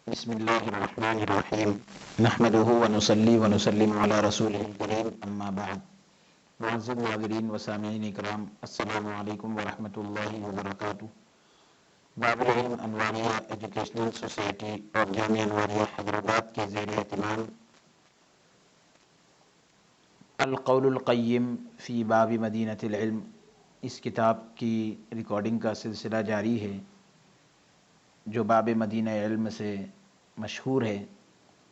بسم اللہ الرحمن الرحیم نحمده ونصلی ونسلم علی رسولہ الکریم اما بعد معزز حاضرین و سامعین کرام السلام علیکم ورحمۃ اللہ وبرکاتہ۔ باب العلم انواریہ ایجوکیشنل سوسائٹی اور جامعہ انواریہ حیدرآباد کے زیر اہتمام القول القیم فی باب مدینۃ العلم، اس کتاب کی ریکارڈنگ کا سلسلہ جاری ہے جو باب مدینہ علم سے مشہور ہے۔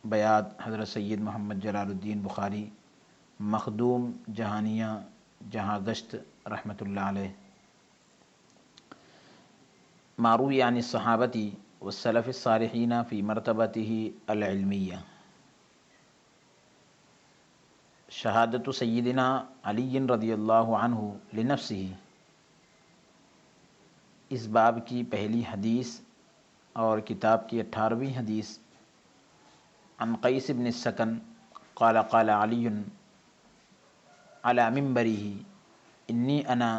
بیات حضرت سید محمد جلال الدین بخاری، مخدوم جہانیہ جہاں گشت رحمۃ اللہ علیہ۔ ماروی عن الصحابتی والسلف الصالحین فی مرتبتہ العلمیہ، شہادت سیدنا علی رضی اللہ عنہ لنفسہ، اس باب کی پہلی حدیث اور کتاب کی 18ویں حدیث۔ عن قیس بن السکن قال قال علی علی منبرہ انی انا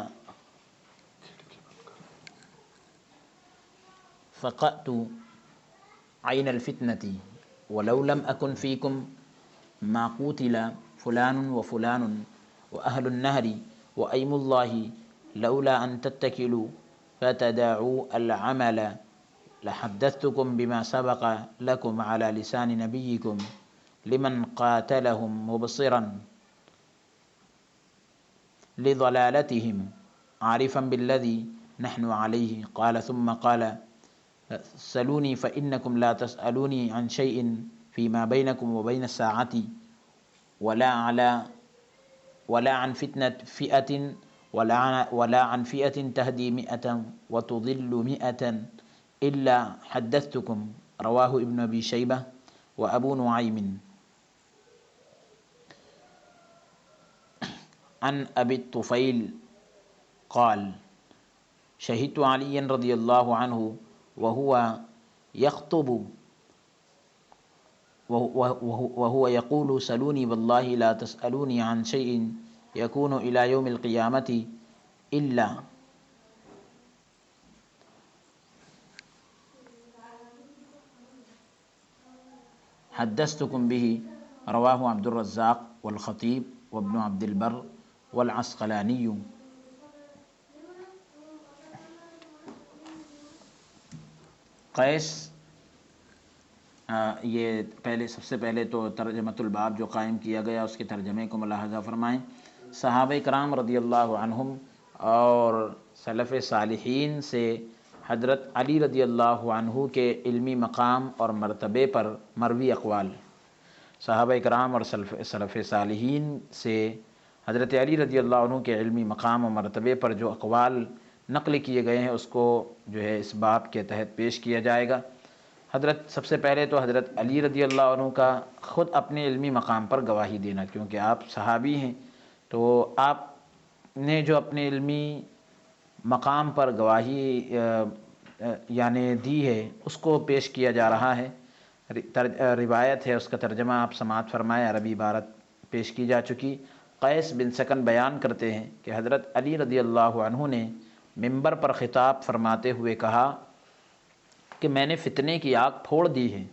فقأت عین الفتنة ولو لم اکن فیکم ما قوتل فلان وفلان واہل النہر وایم اللہ لولا ان تتکلوا فتدعوا العمل لحدثتكم بما سبق لكم على لسان نبيكم لمن قاتلهم مبصرا لضلالتهم عارفا بالذي نحن عليه قال ثم قال سلوني فإنكم لا تسألوني عن شيء فيما بينكم وبين الساعة ولا عن فتنة فئة ولا عن فئة تهدي 100 وتضل 100 إلا حدثتكم، رواه ابن أبي شيبة وأبو نعيم۔ عن أبي الطفيل قال شهدت علي رضي الله عنه وهو يخطب وهو يقول سلوني والله لا تسألوني عن شيء يكون إلى يوم القيامة إلا حدثتكم به، رواه عبد الرزاق والخطيب وابن عبد البر والعسقلاني۔ قیس، یہ سب سے پہلے تو ترجمۃ الباب جو قائم کیا گیا اس کے ترجمے کو ملاحظہ فرمائیں۔ صحابہ کرام رضی اللہ عنہم اور سلف صالحین سے حضرت علی رضی اللہ عنہ کے علمی مقام اور مرتبے پر مروی اقوال۔ صحابہ کرام اور سلف صالحین سے حضرت علی رضی اللہ عنہ کے علمی مقام و مرتبے پر جو اقوال نقل کیے گئے ہیں اس کو جو ہے اس باب کے تحت پیش کیا جائے گا۔ سب سے پہلے تو حضرت علی رضی اللہ عنہ کا خود اپنے علمی مقام پر گواہی دینا، کیونکہ آپ صحابی ہیں تو آپ نے جو اپنے علمی مقام پر گواہی یعنی دی ہے اس کو پیش کیا جا رہا ہے۔ روایت ہے، اس کا ترجمہ آپ سماعت فرمائے، عربی عبارت پیش کی جا چکی۔ قیس بن سکن بیان کرتے ہیں کہ حضرت علی رضی اللہ عنہ نے منبر پر خطاب فرماتے ہوئے کہا کہ میں نے فتنے کی آگ پھوڑ دی ہے،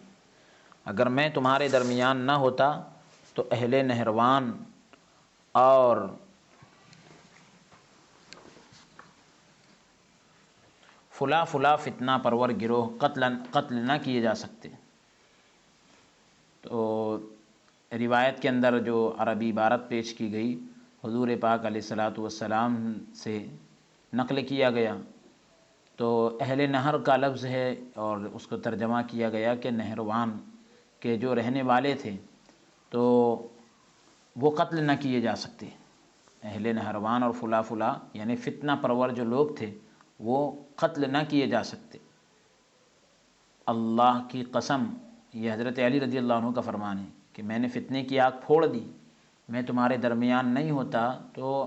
اگر میں تمہارے درمیان نہ ہوتا تو اہل نہروان اور فلاں فلاں فتنہ پرور گروہ قتل نہ کیے جا سکتے۔ تو روایت کے اندر جو عربی عبارت پیش کی گئی حضور پاک علیہ الصلاۃ والسلام سے نقل کیا گیا تو اہل نہر کا لفظ ہے اور اس کو ترجمہ کیا گیا کہ نہروان کے جو رہنے والے تھے تو وہ قتل نہ کیے جا سکتے۔ اہل نہروان اور فلاں فلاں یعنی فتنہ پرور جو لوگ تھے وہ قتل نہ کیے جا سکتے۔ اللہ کی قسم، یہ حضرت علی رضی اللہ عنہ کا فرمان ہے کہ میں نے فتنے کی آگ پھوڑ دی، میں تمہارے درمیان نہیں ہوتا تو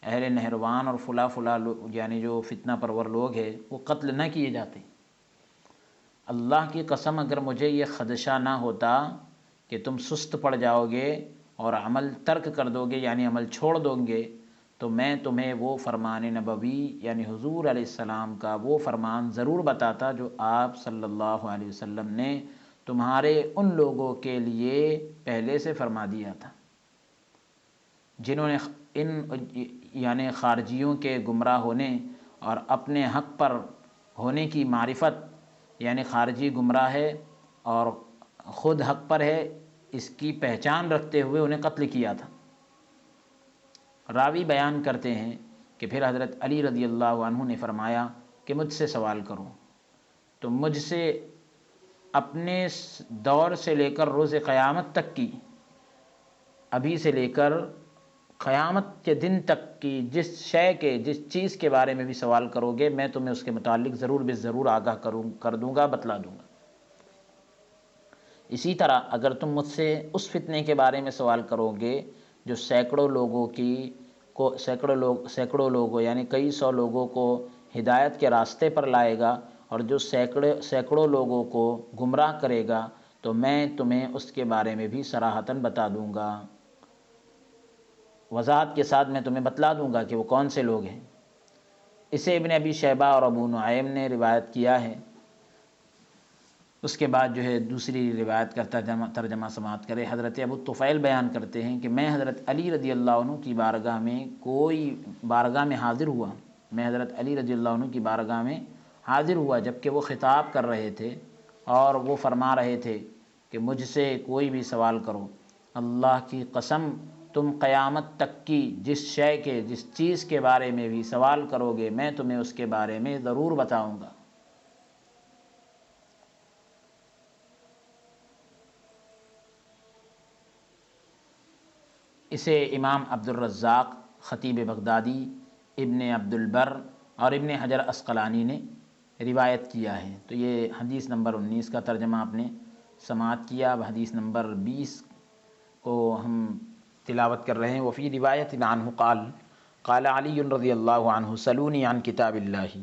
اہل نہروان اور فلاں فلاں یعنی جو فتنہ پرور لوگ ہیں وہ قتل نہ کیے جاتے۔ اللہ کی قسم اگر مجھے یہ خدشہ نہ ہوتا کہ تم سست پڑ جاؤ گے اور عمل ترک کر دو گے یعنی عمل چھوڑ دو گے تو میں تمہیں وہ فرمان نبوی یعنی حضور علیہ السلام کا وہ فرمان ضرور بتاتا جو آپ صلی اللہ علیہ وسلم نے تمہارے ان لوگوں کے لیے پہلے سے فرما دیا تھا جنہوں نے یعنی خارجیوں کے گمراہ ہونے اور اپنے حق پر ہونے کی معرفت، یعنی خارجی گمراہ ہے اور خود حق پر ہے، اس کی پہچان رکھتے ہوئے انہیں قتل کیا تھا۔ راوی بیان کرتے ہیں کہ پھر حضرت علی رضی اللہ عنہ نے فرمایا کہ مجھ سے سوال کرو، تو مجھ سے اپنے دور سے لے کر روز قیامت تک کی، ابھی سے لے کر قیامت کے دن تک کی جس شے کے، جس چیز کے بارے میں بھی سوال کرو گے، میں تمہیں اس کے متعلق ضرور ضرور آگاہ کر دوں گا، بتلا دوں گا۔ اسی طرح اگر تم مجھ سے اس فتنے کے بارے میں سوال کرو گے جو سینکڑوں لوگوں یعنی کئی سو لوگوں کو ہدایت کے راستے پر لائے گا اور جو سینکڑوں لوگوں کو گمراہ کرے گا، تو میں تمہیں اس کے بارے میں بھی صراحتاً بتا دوں گا، وضاحت کے ساتھ میں تمہیں بتلا دوں گا کہ وہ کون سے لوگ ہیں۔ اسے ابن ابی شیبہ اور ابو نعیم نے روایت کیا ہے۔ اس کے بعد جو ہے دوسری روایت کا ترجمہ سماعت کرے۔ حضرت ابو طفیل بیان کرتے ہیں کہ میں حضرت علی رضی اللہ عنہ کی بارگاہ میں حاضر ہوا، میں حضرت علی رضی اللہ عنہ کی بارگاہ میں حاضر ہوا جبکہ وہ خطاب کر رہے تھے اور وہ فرما رہے تھے کہ مجھ سے کوئی بھی سوال کرو، اللہ کی قسم تم قیامت تک کی جس شے کے، جس چیز کے بارے میں بھی سوال کرو گے، میں تمہیں اس کے بارے میں ضرور بتاؤں گا۔ اسے امام عبد الرزاق، خطیب بغدادی، ابن عبد البر اور ابن حجر عسقلانی نے روایت کیا ہے۔ تو یہ حدیث نمبر 19 کا ترجمہ آپ نے سماعت کیا۔ اب حدیث نمبر 20 کو ہم تلاوت کر رہے ہیں۔ وفی روایت عنہ قال قال علی رضی اللہ عنہ سلونی عن کتاب اللہ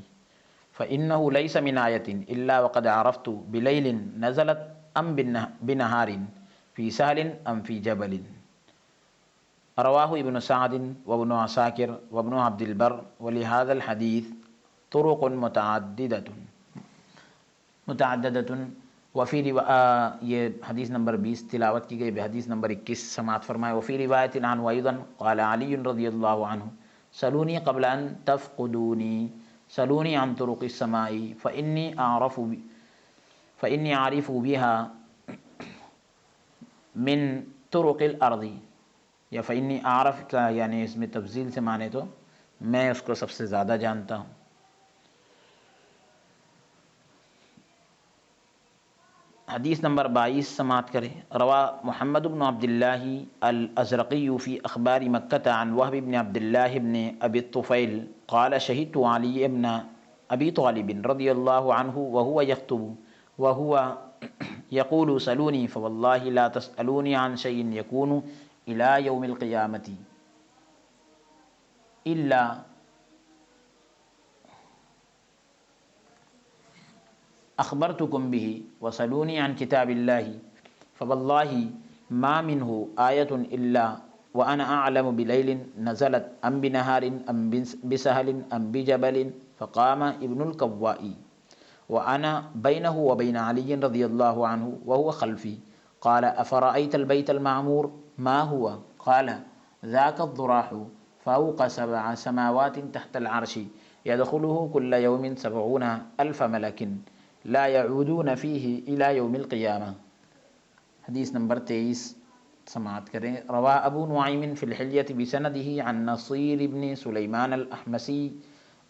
فإنه ليس من آیة الا وقد عرفت بلیل نزلت ام بنہار فی سہل ام فی جبل۔ رواہ ابن سعد وابن عساکر وابن عبد البر ولهذا الحدیث طرق متعددۃ وفی یہ حدیث نمبر 20 تلاوت کی گئی۔ حدیث نمبر 21 سماعت فرمائے۔ وفی روایت عنہ ایضا قال علی رضی اللہ عنہ سلونی قبل ان تفقدونی سلونی عن طرق السماء فإنی أعرف بها من طرق الارض، یا فإنی أعرف کا یعنی اس میں تفضیل سے مانے تو میں اس کو سب سے زیادہ جانتا ہوں۔ حدیث نمبر 22 سماعت کریں۔ روا محمد بن عبد اللہ الازرقی فی اخبار مکہ عن وہب بن عبد اللہ بن ابی الطفیل قال شہدت علی بن ابی طالب رضی اللہ عنہ وهو يخطب وهو يقول سلونی فواللہ لا تسألونی عن شیء یکون الى یوم القیامة الا اخبرتکم به وسلونی عن کتاب اللہ فواللہ ما منہ آیۃ الا وانا اعلم بلیل نزلت ام بنہار ام بسہل ام بجبل فقام ابن الکوائی وانا بینہ وبین علی رضی اللہ عنہ وهو خلفی قال افرأیت البیت المعمور ما هو قال ذاک الضراح فوق 7 سماوات تحت العرش يدخله كل يوم 70,000 ملک لا يعودون فيه الى يوم القیامہ۔ حدیث نمبر 23 سماعت کریں۔ روا ابو نعیم فی الحلیۃ بسندہ عن نصیر بن سلیمان الاحمسی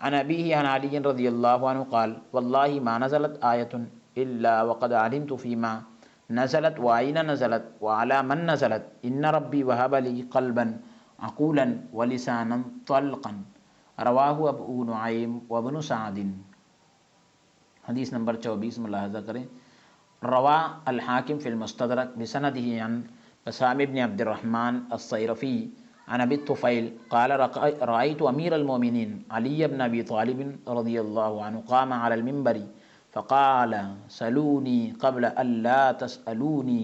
عن ابیہ عن علی رضی اللہ عنہ قال واللہ ما نزلت آیۃ الا وقد علمت فیما نزلت وأين نزلت وعلى من نزلت ان ربی وهب لی قلبا عقولا ولسانا طلقا۔ رواہ ابو نعیم وابن سعد۔ حدیث نمبر 24 ملاحظہ کریں۔ روا الحاکم فی المستدرک بسندہ عن بسام بن عبد الرحمن الصیرفی عن ابی الطفیل قال رأیت امیر المؤمنین علی بن ابی طالب رضی اللہ عنہ قام علی المنبر فقال سلونی قبل ان لا تسألونی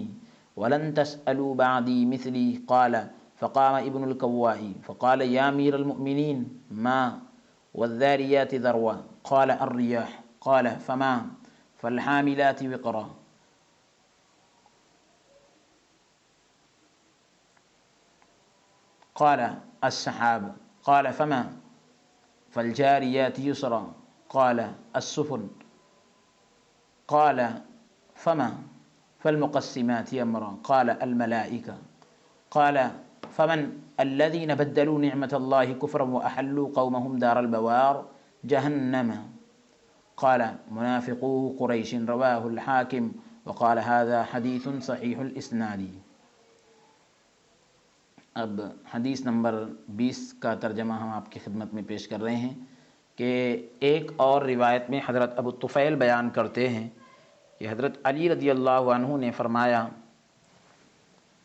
ولن تسألوا بعدی مثلی قال فقام ابن الکوائی فقال یا امیر المؤمنین ما والذاریات ذروا قال الریاح قال فما فالحاملات وقرا قال السحاب قال فما فالجاريات يسرا قال السفن قال فما فالمقسمات أمرا قال الملائكة قال فمن الذين بدلوا نعمة الله كفرا وأحلوا قومهم دار البوار جهنم قال منافقو قریش رواہ الحاکم وقال هذا حدیث صحیح الاسناد۔ اب حدیث نمبر 20 کا ترجمہ ہم آپ کی خدمت میں پیش کر رہے ہیں کہ ایک اور روایت میں حضرت ابو طفیل بیان کرتے ہیں کہ حضرت علی رضی اللہ عنہ نے فرمایا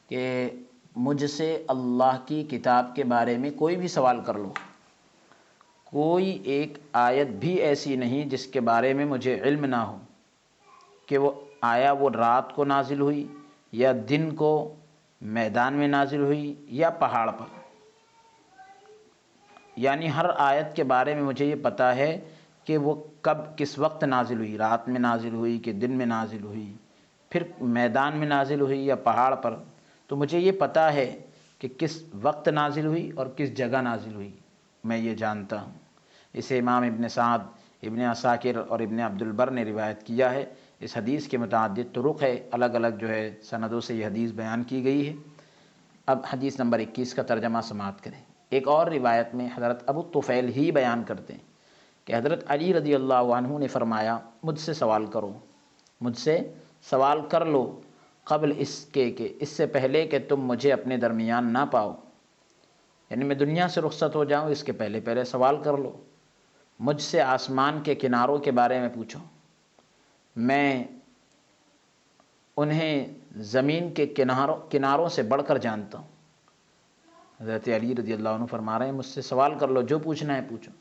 کہ مجھ سے اللہ کی کتاب کے بارے میں کوئی بھی سوال کر لو، کوئی ایک آیت بھی ایسی نہیں جس کے بارے میں مجھے علم نہ ہو کہ وہ آیا وہ رات کو نازل ہوئی یا دن کو میدان میں نازل ہوئی یا پہاڑ پر، یعنی ہر آیت کے بارے میں مجھے یہ پتہ ہے کہ وہ کب کس وقت نازل ہوئی، رات میں نازل ہوئی کہ دن میں نازل ہوئی، پھر میدان میں نازل ہوئی یا پہاڑ پر، تو مجھے یہ پتہ ہے کہ کس وقت نازل ہوئی اور کس جگہ نازل ہوئی، میں یہ جانتا ہوں۔ اسے امام ابن سعد، ابن عساکر اور ابن عبد البر نے روایت کیا ہے۔ اس حدیث کے متعدد طرق ہے، الگ الگ جو ہے سندوں سے یہ حدیث بیان کی گئی ہے۔ اب حدیث نمبر 21 کا ترجمہ سماعت کریں۔ ایک اور روایت میں حضرت ابو طفیل ہی بیان کرتے ہیں کہ حضرت علی رضی اللہ عنہ نے فرمایا مجھ سے سوال کرو، مجھ سے سوال کر لو قبل اس کے کہ اس سے پہلے کہ تم مجھے اپنے درمیان نہ پاؤ، یعنی میں دنیا سے رخصت ہو جاؤں اس کے پہلے پہلے سوال کر لو۔ مجھ سے آسمان کے کناروں کے بارے میں پوچھو، میں انہیں زمین کے کناروں سے بڑھ کر جانتا ہوں۔ حضرت علی رضی اللہ عنہ فرما رہے ہیں مجھ سے سوال کر لو، جو پوچھنا ہے پوچھو،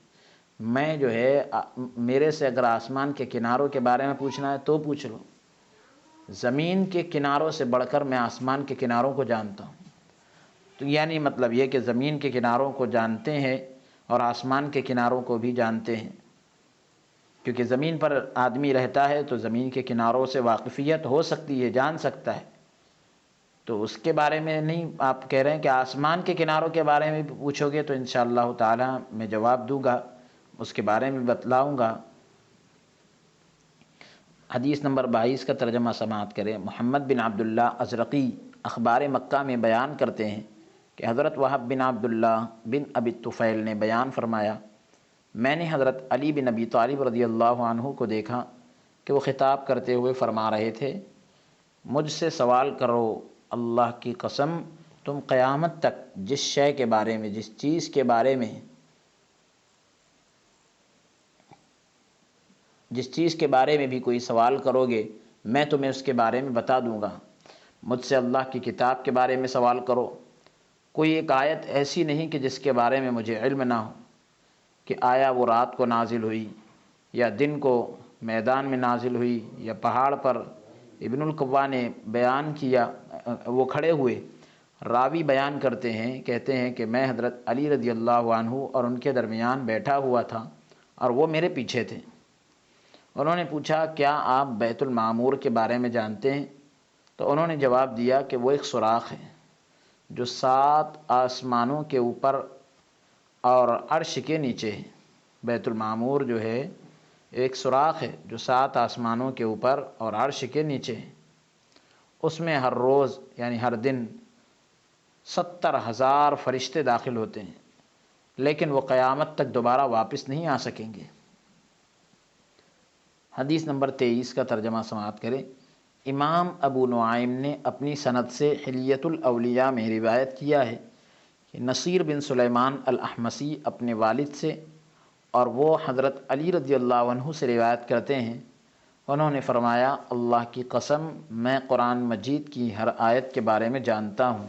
میں جو ہے میرے سے اگر آسمان کے کناروں کے بارے میں پوچھنا ہے تو پوچھ لو، زمین کے کناروں سے بڑھ کر میں آسمان کے کناروں کو جانتا ہوں۔ تو یعنی مطلب یہ کہ زمین کے کناروں کو جانتے ہیں اور آسمان کے کناروں کو بھی جانتے ہیں، کیونکہ زمین پر آدمی رہتا ہے تو زمین کے کناروں سے واقفیت ہو سکتی ہے، جان سکتا ہے، تو اس کے بارے میں نہیں آپ کہہ رہے ہیں کہ آسمان کے کناروں کے بارے میں پوچھو گے تو انشاءاللہ تعالی میں جواب دوں گا، اس کے بارے میں بتلاؤں گا۔ حدیث نمبر 22 کا ترجمہ سماعت کریں۔ محمد بن عبداللہ ازرقی اخبار مکہ میں بیان کرتے ہیں کہ حضرت وہب بن عبداللہ بن ابی طفیل نے بیان فرمایا میں نے حضرت علی بن ابی طالب رضی اللہ عنہ کو دیکھا کہ وہ خطاب کرتے ہوئے فرما رہے تھے مجھ سے سوال کرو، اللہ کی قسم تم قیامت تک جس شے کے بارے میں، جس چیز کے بارے میں، جس چیز کے بارے میں بھی کوئی سوال کرو گے میں تمہیں اس کے بارے میں بتا دوں گا۔ مجھ سے اللہ کی کتاب کے بارے میں سوال کرو، کوئی ایک آیت ایسی نہیں کہ جس کے بارے میں مجھے علم نہ ہو کہ آیا وہ رات کو نازل ہوئی یا دن کو میدان میں نازل ہوئی یا پہاڑ پر۔ ابن القوا نے بیان کیا، وہ کھڑے ہوئے، راوی بیان کرتے ہیں، کہتے ہیں کہ میں حضرت علی رضی اللہ عنہ اور ان کے درمیان بیٹھا ہوا تھا اور وہ میرے پیچھے تھے۔ انہوں نے پوچھا کیا آپ بیت المعمور کے بارے میں جانتے ہیں؟ تو انہوں نے جواب دیا کہ وہ ایک سوراخ ہے جو 7 آسمانوں کے اوپر اور عرش کے نیچے ہے۔ بیت المعمور جو ہے ایک سوراخ ہے جو 7 آسمانوں کے اوپر اور عرش کے نیچے ہے۔ اس میں ہر روز یعنی ہر دن 70,000 فرشتے داخل ہوتے ہیں، لیکن وہ قیامت تک دوبارہ واپس نہیں آ سکیں گے۔ حدیث نمبر 23 کا ترجمہ سماعت کریں۔ امام ابو نعیم نے اپنی سند سے حلیۃ الاولیاء میں روایت کیا ہے کہ نصیر بن سلیمان الاحمسی اپنے والد سے اور وہ حضرت علی رضی اللہ عنہ سے روایت کرتے ہیں، انہوں نے فرمایا اللہ کی قسم میں قرآن مجید کی ہر آیت کے بارے میں جانتا ہوں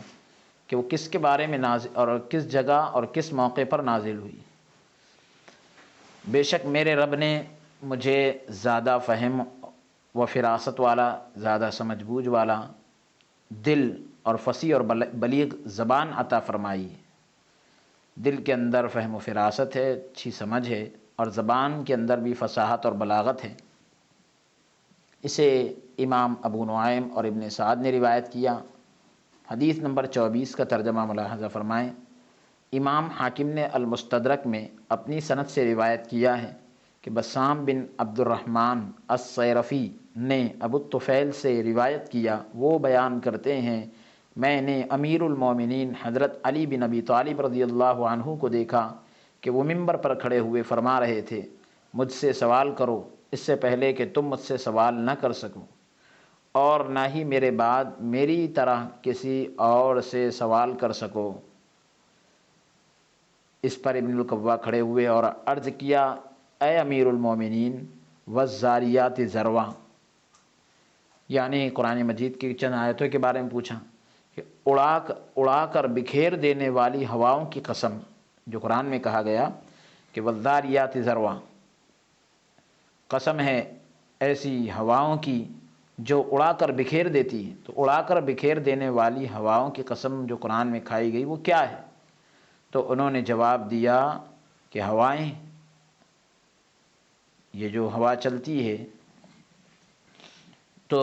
کہ وہ کس کے بارے میں نازل اور کس جگہ اور کس موقع پر نازل ہوئی۔ بے شک میرے رب نے مجھے زیادہ فہم و فراست والا، زیادہ سمجھ بوجھ والا دل اور فصیح اور بلیغ زبان عطا فرمائی ہے۔ دل کے اندر فہم و فراست ہے، اچھی سمجھ ہے، اور زبان کے اندر بھی فصاحت اور بلاغت ہے۔ اسے امام ابو نعیم اور ابن سعد نے روایت کیا۔ حدیث نمبر 24 کا ترجمہ ملاحظہ فرمائیں۔ امام حاکم نے المستدرک میں اپنی سند سے روایت کیا ہے کہ بسام بن عبد الرحمن الصیرفی نے ابو الطفیل سے روایت کیا، وہ بیان کرتے ہیں میں نے امیر المومنین حضرت علی بن ابی طالب رضی اللہ عنہ کو دیکھا کہ وہ ممبر پر کھڑے ہوئے فرما رہے تھے مجھ سے سوال کرو اس سے پہلے کہ تم مجھ سے سوال نہ کر سکو، اور نہ ہی میرے بعد میری طرح کسی اور سے سوال کر سکو۔ اس پر ابن القوا کھڑے ہوئے اور عرض کیا اے امیر المومنین والزاریات ذروا، یعنی قرآن مجید کی چند آیتوں کے بارے میں پوچھا کہ اڑا کر بکھیر دینے والی ہواؤں کی قسم، جو قرآن میں کہا گیا کہ والذاریات ذروا، قسم ہے ایسی ہواؤں کی جو اڑا کر بکھیر دیتی ہے، تو اڑا کر بکھیر دینے والی ہواؤں کی قسم جو قرآن میں کھائی گئی وہ کیا ہے؟ تو انہوں نے جواب دیا کہ ہوائیں، یہ جو ہوا چلتی ہے۔ تو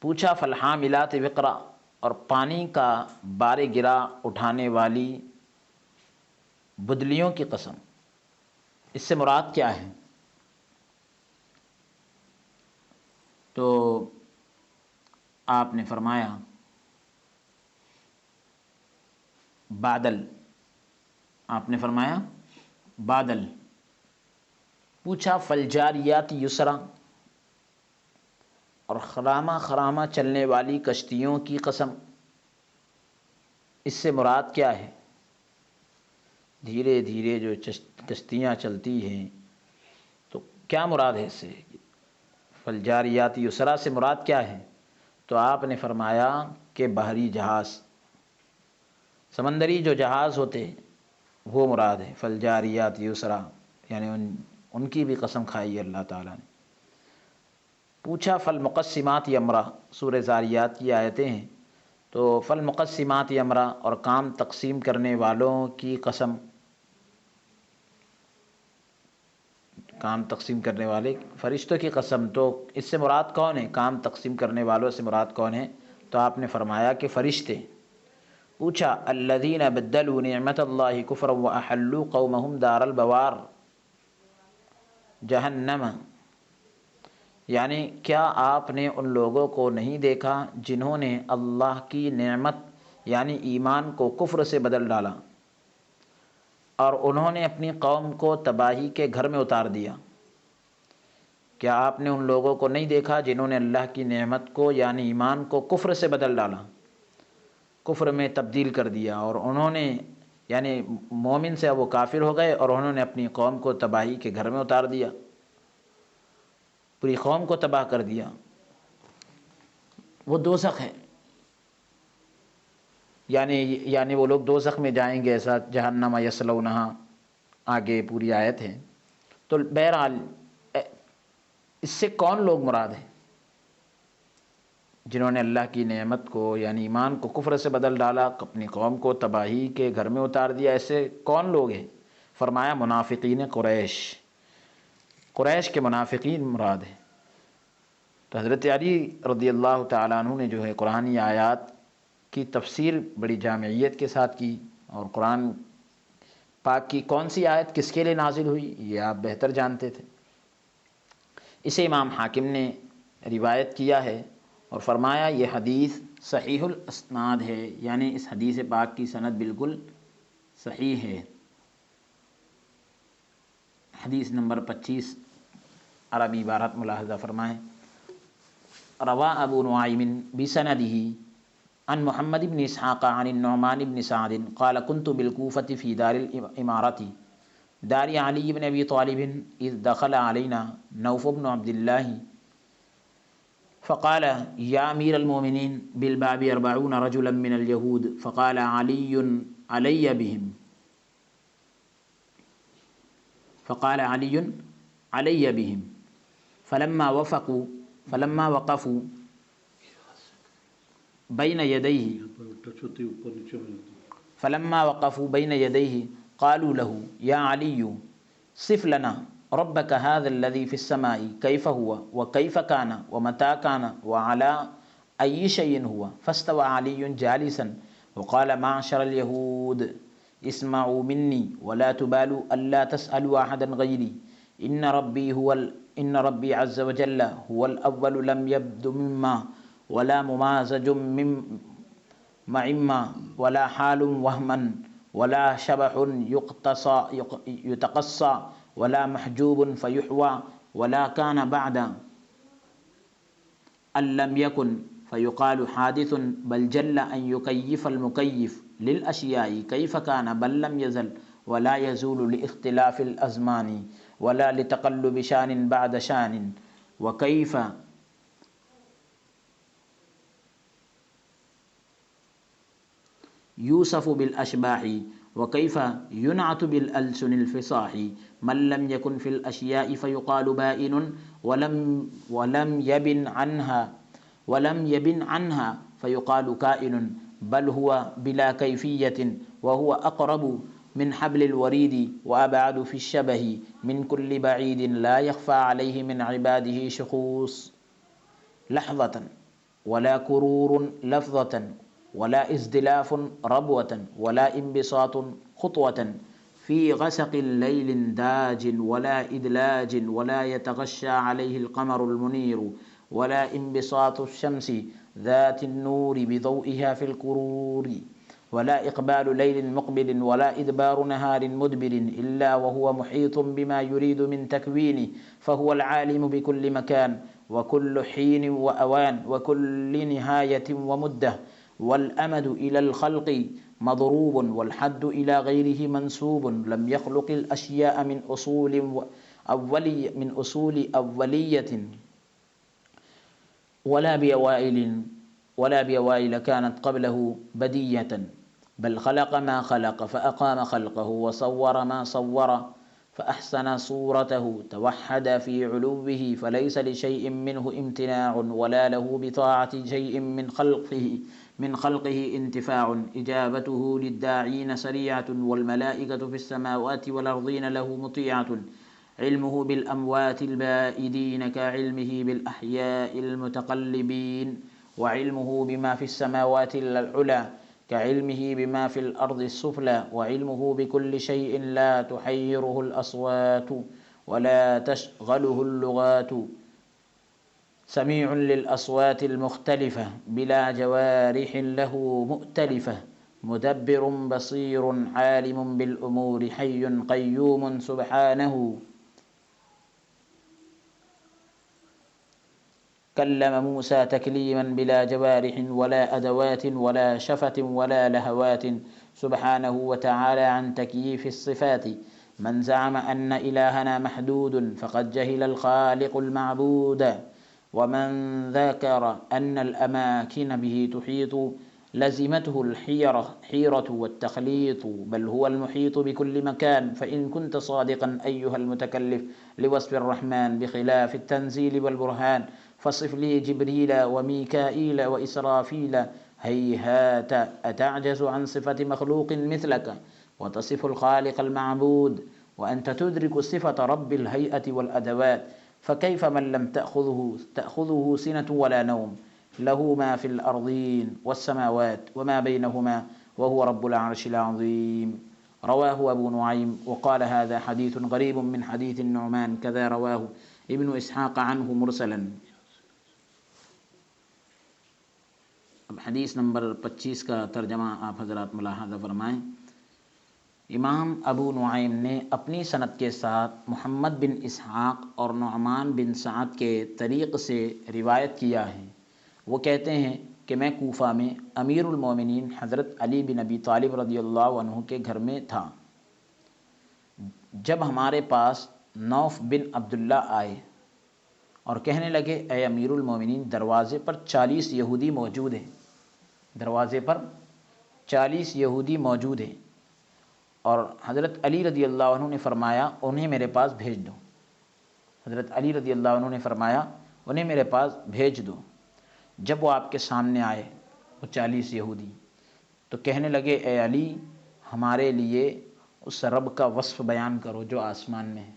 پوچھا فالحاملات وقرا، اور پانی کا بار گرا اٹھانے والی بدلیوں کی قسم، اس سے مراد کیا ہے؟ تو آپ نے فرمایا بادل، آپ نے فرمایا بادل۔ پوچھا فالجاریات یسرا، اور خرامہ خرامہ چلنے والی کشتیوں کی قسم، اس سے مراد کیا ہے؟ دھیرے دھیرے جو کشتیاں چلتی ہیں تو کیا مراد ہے اس سے؟ فالجاریات یسرا سے مراد کیا ہے؟ تو آپ نے فرمایا کہ بحری جہاز، سمندری جو جہاز ہوتے ہیں وہ مراد ہے فالجاریات یسرا، یعنی ان کی بھی قسم کھائی ہے اللہ تعالیٰ نے۔ پوچھا فالمقسمات امرا، سورہ زاریات کی آیتیں ہیں، تو فالمقسمات امرا، اور کام تقسیم کرنے والوں کی قسم، کام تقسیم کرنے والے فرشتوں کی قسم، تو اس سے مراد کون ہے؟ کام تقسیم کرنے والوں سے مراد کون ہے؟ تو آپ نے فرمایا کہ فرشتے۔ پوچھا الذین بدلوا نعمت اللہ کفرا واحلوا قومهم دار البوار جہنم، یعنی کیا آپ نے ان لوگوں کو نہیں دیکھا جنہوں نے اللہ کی نعمت یعنی ایمان کو کفر سے بدل ڈالا اور انہوں نے اپنی قوم کو تباہی کے گھر میں اتار دیا؟ کیا آپ نے ان لوگوں کو نہیں دیکھا جنہوں نے اللہ کی نعمت کو یعنی ایمان کو کفر سے بدل ڈالا، کفر میں تبدیل کر دیا، اور انہوں نے یعنی مومن سے وہ کافر ہو گئے اور انہوں نے اپنی قوم کو تباہی کے گھر میں اتار دیا، پوری قوم کو تباہ کر دیا؟ وہ دوزخ ہے، یعنی وہ لوگ دوزخ میں جائیں گے، ایسا جہنم یصلونہا، آگے پوری آیت ہے۔ تو بہرحال اس سے کون لوگ مراد ہیں؟ جنہوں نے اللہ کی نعمت کو یعنی ایمان کو کفر سے بدل ڈالا، اپنی قوم کو تباہی کے گھر میں اتار دیا، ایسے کون لوگ ہیں؟ فرمایا منافقین قریش، قریش کے منافقین مراد ہیں۔ تو حضرت علی رضی اللہ تعالیٰ عنہ نے جو ہے قرآنی آیات کی تفسیر بڑی جامعیت کے ساتھ کی، اور قرآن پاک کی کون سی آیت کس کے لیے نازل ہوئی یہ آپ بہتر جانتے تھے۔ اسے امام حاکم نے روایت کیا ہے اور فرمایا یہ حدیث صحیح الاسناد ہے، یعنی اس حدیث پاک کی سند بالکل صحیح ہے۔ حدیث نمبر 25، عربی عبارت ملاحظہ فرمائیں۔ روا ابو نعیم بسندہ عن محمد بن اسحاق عن النعمان بن سعد قال كنت بالكوفة في دار الإمارة دار علي بن أبي طالب إذ دخل علينا نوف بن عبد الله فقال يا أمير المؤمنين بالباب 40 رجلا من اليهود فقال علي بهم فلما وقفوا بين يديه قالوا له يا علي صف لنا ربك هذا الذي في السماء كيف هو وكيف كان ومتى كان وعلى أي شيء هو، فاستوى علي جالسا وقال معشر اليهود اسمعوا مني ولا تبالوا ألا تسألوا أحدا غيري إن ربي عز وجل هو الأول لم يبد مما ولا ممازج من معما ولا حال وهما ولا شبح يتقصى ولا محجوب فيحوى ولا كان بعد أن لم يكن فيقال حادث بل جل أن يكيف المكيف للأشياء كيف كان بل لم يزل ولا يزول لاختلاف الأزمان ولا لتقلب شان بعد شان وكيف يوصف بالأشباح وكيف ينعت بالألسن الفصاح من لم يكن في الأشياء فيقال بائن ولم يبن عنها فيقال كائن بل هو بلا كيفية وهو أقرب من حبل الوريد وأبعد في الشبه من كل بعيد لا يخفى عليه من عباده شخوص لحظة ولا كرور لفظة ولا ازدلاف ربوة ولا انبساط خطوة في غسق الليل داج ولا إدلاج ولا يتغشى عليه القمر المنير ولا انبساط الشمس ذات النور بضوئها في الكرور ولا إقبال ليل مقبل ولا إدبار نهار مدبر إلا وهو محيط بما يريد من تكوينه فهو العالم بكل مكان وكل حين وأوان وكل نهاية ومدة والأمد إلى الخلق مضروب والحد إلى غيره منسوب لم يخلق الأشياء من أصول أولية ولا بأوائل كانت قبله بدية بل خلق ما خلق فأقام خلقه وصور ما صور فأحسن صورته توحد في علوه فليس لشيء منه امتناع ولا له بطاعة شيء من خلقه انتفاع إجابته للداعين سريعة والملائكة في السماوات والأرضين له مطيعة علمه بالأموات البائدين كعلمه بالأحياء المتقلبين وعلمه بما في السماوات العلى كعلمه بما في الأرض السفلى وعلمه بكل شيء لا تحيره الأصوات ولا تشغله اللغات سميع للأصوات المختلفة بلا جوارح له مؤتلفة مدبر بصير عالم بالأمور حي قيوم سبحانه كلم موسى تكليما بلا جوارح ولا أدوات ولا شفة ولا لهوات سبحانه وتعالى عن تكييف الصفات من زعم أن إلهنا محدود فقد جهل الخالق المعبود ومن ذكر أن الأماكن به تحيط لزمته الحيرة والتخليط بل هو المحيط بكل مكان فإن كنت صادقا أيها المتكلف لوصف الرحمن بخلاف التنزيل والبرهان فصف لي جبريل وميكائيل وإسرافيل هيهات أتعجز عن صفة مخلوق مثلك وتصف الخالق المعبود وأنت تدرك صفة رب الهيئة والأدوات فكيف من لم تأخذه سنة ولا نوم له ما في الأرضين والسماوات وما بينهما وهو رب العرش العظيم رواه أبو نعيم وقال هذا حديث غريب من حديث النعمان كذا رواه ابن إسحاق عنه مرسلا. اب حدیث نمبر 25 کا ترجمہ آپ حضرات ملاحظہ فرمائیں. امام ابو نعیم نے اپنی سند کے ساتھ محمد بن اسحاق اور نعمان بن سعد کے طریق سے روایت کیا ہے. وہ کہتے ہیں کہ میں کوفہ میں امیر المومنین حضرت علی بن ابی طالب رضی اللہ عنہ کے گھر میں تھا جب ہمارے پاس نوف بن عبداللہ آئے اور کہنے لگے اے امیر المومنین دروازے پر 40 یہودی موجود ہیں. دروازے پر 40 یہودی موجود ہیں اور حضرت علی رضی اللہ عنہ نے فرمایا انہیں میرے پاس بھیج دو. حضرت علی رضی اللہ عنہ نے فرمایا انہیں میرے پاس بھیج دو. جب وہ آپ کے سامنے آئے وہ 40 یہودی تو کہنے لگے اے علی ہمارے لیے اس رب کا وصف بیان کرو جو آسمان میں ہے.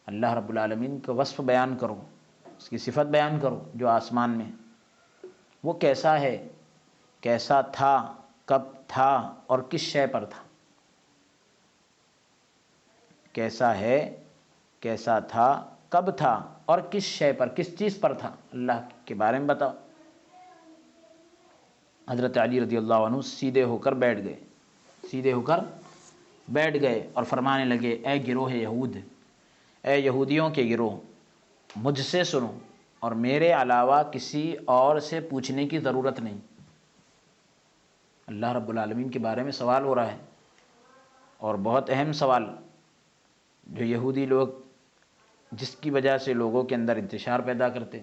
اللہ رب العالمین کا وصف بیان کرو, اس کی صفت بیان کرو جو آسمان میں ہے. وہ کیسا ہے, کیسا تھا کب تھا اور کس شے پر تھا، کیسا ہے، کیسا تھا، کب تھا اور کس شے پر، کس چیز پر تھا، اللہ کے بارے میں بتاؤ۔ حضرت علی رضی اللہ عنہ سیدھے ہو کر بیٹھ گئے، سیدھے ہو کر بیٹھ گئے اور فرمانے لگے، اے گروہ یہود، اے یہودیوں کے گروہ، مجھ سے سنو اور میرے علاوہ کسی اور سے پوچھنے کی ضرورت نہیں۔ اللہ رب العالمین کے بارے میں سوال ہو رہا ہے، اور بہت اہم سوال، جو یہودی لوگ جس کی وجہ سے لوگوں کے اندر انتشار پیدا کرتے،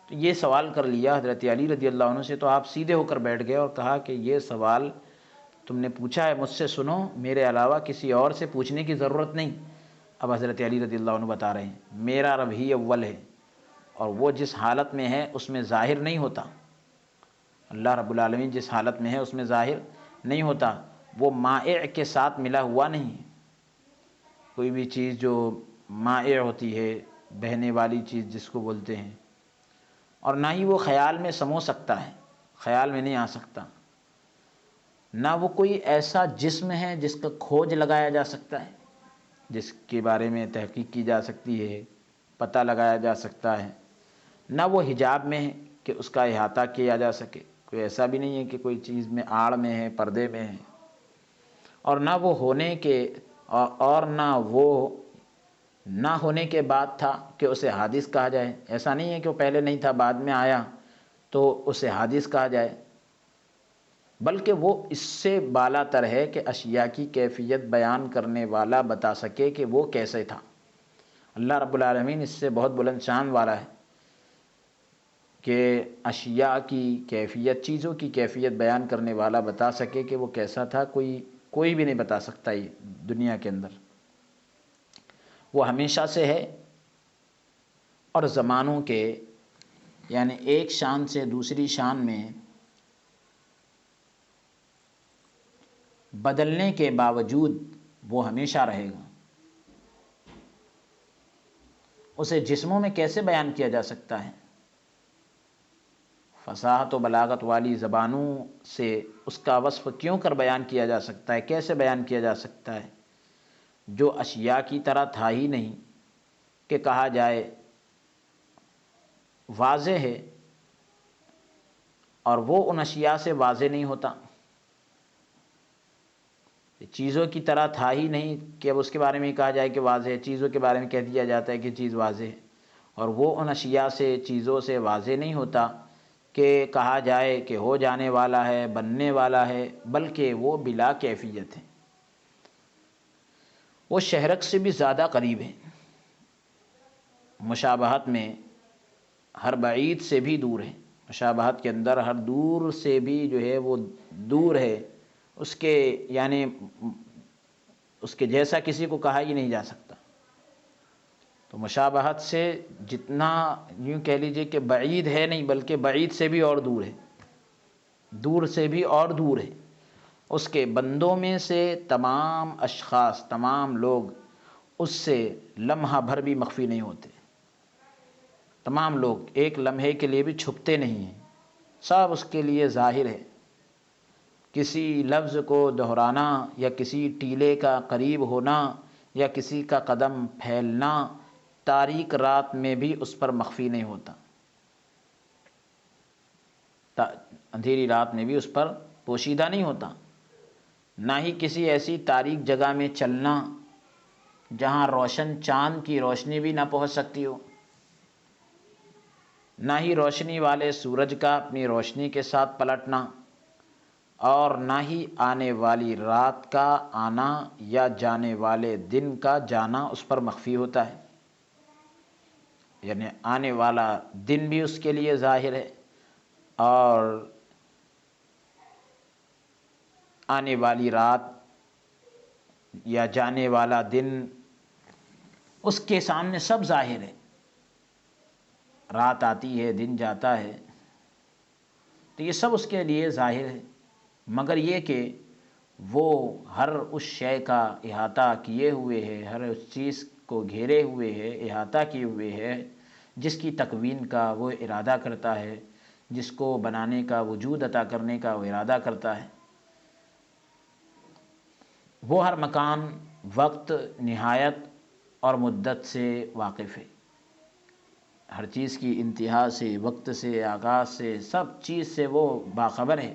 تو یہ سوال کر لیا حضرت علی رضی اللہ عنہ سے، تو آپ سیدھے ہو کر بیٹھ گئے اور کہا کہ یہ سوال تم نے پوچھا ہے مجھ سے سنو، میرے علاوہ کسی اور سے پوچھنے کی ضرورت نہیں۔ اب حضرت علی رضی اللہ عنہ بتا رہے ہیں، میرا رب ہی اول ہے، اور وہ جس حالت میں ہے اس میں ظاہر نہیں ہوتا۔ اللہ رب العالمین جس حالت میں ہے اس میں ظاہر نہیں ہوتا، وہ مائع کے ساتھ ملا ہوا نہیں۔ کوئی بھی چیز جو مائع ہوتی ہے، بہنے والی چیز جس کو بولتے ہیں، اور نہ ہی وہ خیال میں سمو سکتا ہے، خیال میں نہیں آ سکتا، نہ وہ کوئی ایسا جسم ہے جس کا کھوج لگایا جا سکتا ہے، جس کے بارے میں تحقیق کی جا سکتی ہے، پتہ لگایا جا سکتا ہے، نہ وہ حجاب میں ہے کہ اس کا احاطہ کیا جا سکے، کوئی ایسا بھی نہیں ہے کہ کوئی چیز میں آڑ میں ہے، پردے میں ہے، اور نہ وہ ہونے کے اور نہ وہ نہ ہونے کے بعد تھا کہ اسے حادث کہا جائے۔ ایسا نہیں ہے کہ وہ پہلے نہیں تھا بعد میں آیا تو اسے حادث کہا جائے، بلکہ وہ اس سے بالا تر ہے کہ اشیاء کی کیفیت بیان کرنے والا بتا سکے کہ وہ کیسے تھا۔ اللہ رب العالمین اس سے بہت بلند شان والا ہے کہ اشیاء کی کیفیت، چیزوں کی کیفیت بیان کرنے والا بتا سکے کہ وہ کیسا تھا، کوئی بھی نہیں بتا سکتا یہ دنیا کے اندر۔ وہ ہمیشہ سے ہے، اور زمانوں کے یعنی ایک شان سے دوسری شان میں بدلنے کے باوجود وہ ہمیشہ رہے گا۔ اسے جسموں میں کیسے بیان کیا جا سکتا ہے؟ فصاحت و بلاغت والی زبانوں سے اس کا وصف کیوں کر بیان کیا جا سکتا ہے، کیسے بیان کیا جا سکتا ہے جو اشیاء کی طرح تھا ہی نہیں کہ کہا جائے واضح ہے، اور وہ ان اشیاء سے واضح نہیں ہوتا۔ چیزوں کی طرح تھا ہی نہیں کہ اب اس کے بارے میں کہا جائے کہ واضح ہے، چیزوں کے بارے میں کہہ دیا جاتا ہے کہ چیز واضح ہے، اور وہ ان اشیاء سے، چیزوں سے واضح نہیں ہوتا کہ کہا جائے کہ ہو جانے والا ہے، بننے والا ہے، بلکہ وہ بلا کیفیت ہے۔ وہ شہرک سے بھی زیادہ قریب ہے، مشابہت میں ہر بعید سے بھی دور ہے، مشابہت کے اندر ہر دور سے بھی جو ہے وہ دور ہے، اس کے یعنی اس کے جیسا کسی کو کہا ہی نہیں جا سکتا۔ تو مشابہت سے جتنا یوں کہہ لیجئے کہ بعید ہے نہیں، بلکہ بعید سے بھی اور دور ہے، دور سے بھی اور دور ہے۔ اس کے بندوں میں سے تمام اشخاص، تمام لوگ اس سے لمحہ بھر بھی مخفی نہیں ہوتے، تمام لوگ ایک لمحے کے لیے بھی چھپتے نہیں ہیں، سب اس کے لیے ظاہر ہے۔ کسی لفظ کو دہرانا یا کسی ٹیلے کا قریب ہونا یا کسی کا قدم پھیلنا تاریک رات میں بھی اس پر مخفی نہیں ہوتا، اندھیری رات میں بھی اس پر پوشیدہ نہیں ہوتا۔ نہ ہی کسی ایسی تاریک جگہ میں چلنا جہاں روشن چاند کی روشنی بھی نہ پہنچ سکتی ہو، نہ ہی روشنی والے سورج کا اپنی روشنی کے ساتھ پلٹنا، اور نہ ہی آنے والی رات کا آنا یا جانے والے دن کا جانا اس پر مخفی ہوتا ہے۔ یعنی آنے والا دن بھی اس کے لیے ظاہر ہے، اور آنے والی رات یا جانے والا دن اس کے سامنے سب ظاہر ہے۔ رات آتی ہے، دن جاتا ہے، تو یہ سب اس کے لیے ظاہر ہے، مگر یہ کہ وہ ہر اس شے کا احاطہ کیے ہوئے ہے، ہر اس چیز کو گھیرے ہوئے ہے، احاطہ کیے ہوئے ہے، جس کی تکوین کا وہ ارادہ کرتا ہے، جس کو بنانے کا، وجود عطا کرنے کا وہ ارادہ کرتا ہے۔ وہ ہر مکان، وقت، نہایت اور مدت سے واقف ہے، ہر چیز کی انتہا سے، وقت سے، آغاز سے، سب چیز سے وہ باخبر ہے۔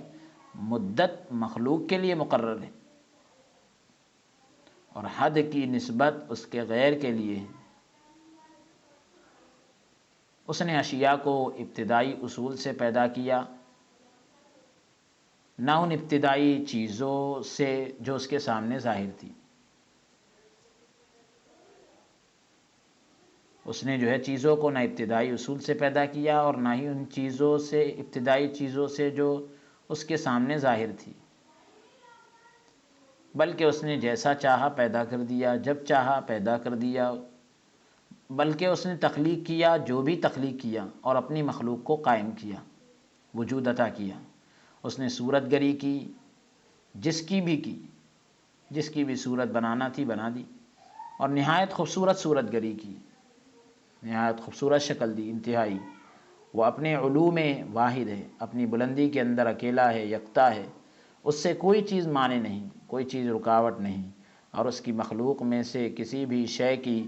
مدت مخلوق کے لیے مقرر ہے اور حد کی نسبت اس کے غیر کے لیے ہے۔ اس نے اشیاء کو ابتدائی اصول سے پیدا کیا، نہ ان ابتدائی چیزوں سے جو اس کے سامنے ظاہر تھی۔ اس نے جو ہے چیزوں کو نہ ابتدائی اصول سے پیدا کیا اور نہ ہی ان چیزوں سے، ابتدائی چیزوں سے جو اس کے سامنے ظاہر تھی، بلکہ اس نے جیسا چاہا پیدا کر دیا، جب چاہا پیدا کر دیا، بلکہ اس نے تخلیق کیا جو بھی تخلیق کیا اور اپنی مخلوق کو قائم کیا، وجود عطا کیا۔ اس نے صورت گری کی، جس کی بھی صورت بنانا تھی بنا دی، اور نہایت خوبصورت صورت گری کی، نہایت خوبصورت شکل دی، انتہائی۔ وہ اپنے علو میں واحد ہے، اپنی بلندی کے اندر اکیلا ہے، یکتا ہے، اس سے کوئی چیز مانع نہیں، کوئی چیز رکاوٹ نہیں، اور اس کی مخلوق میں سے کسی بھی شے کی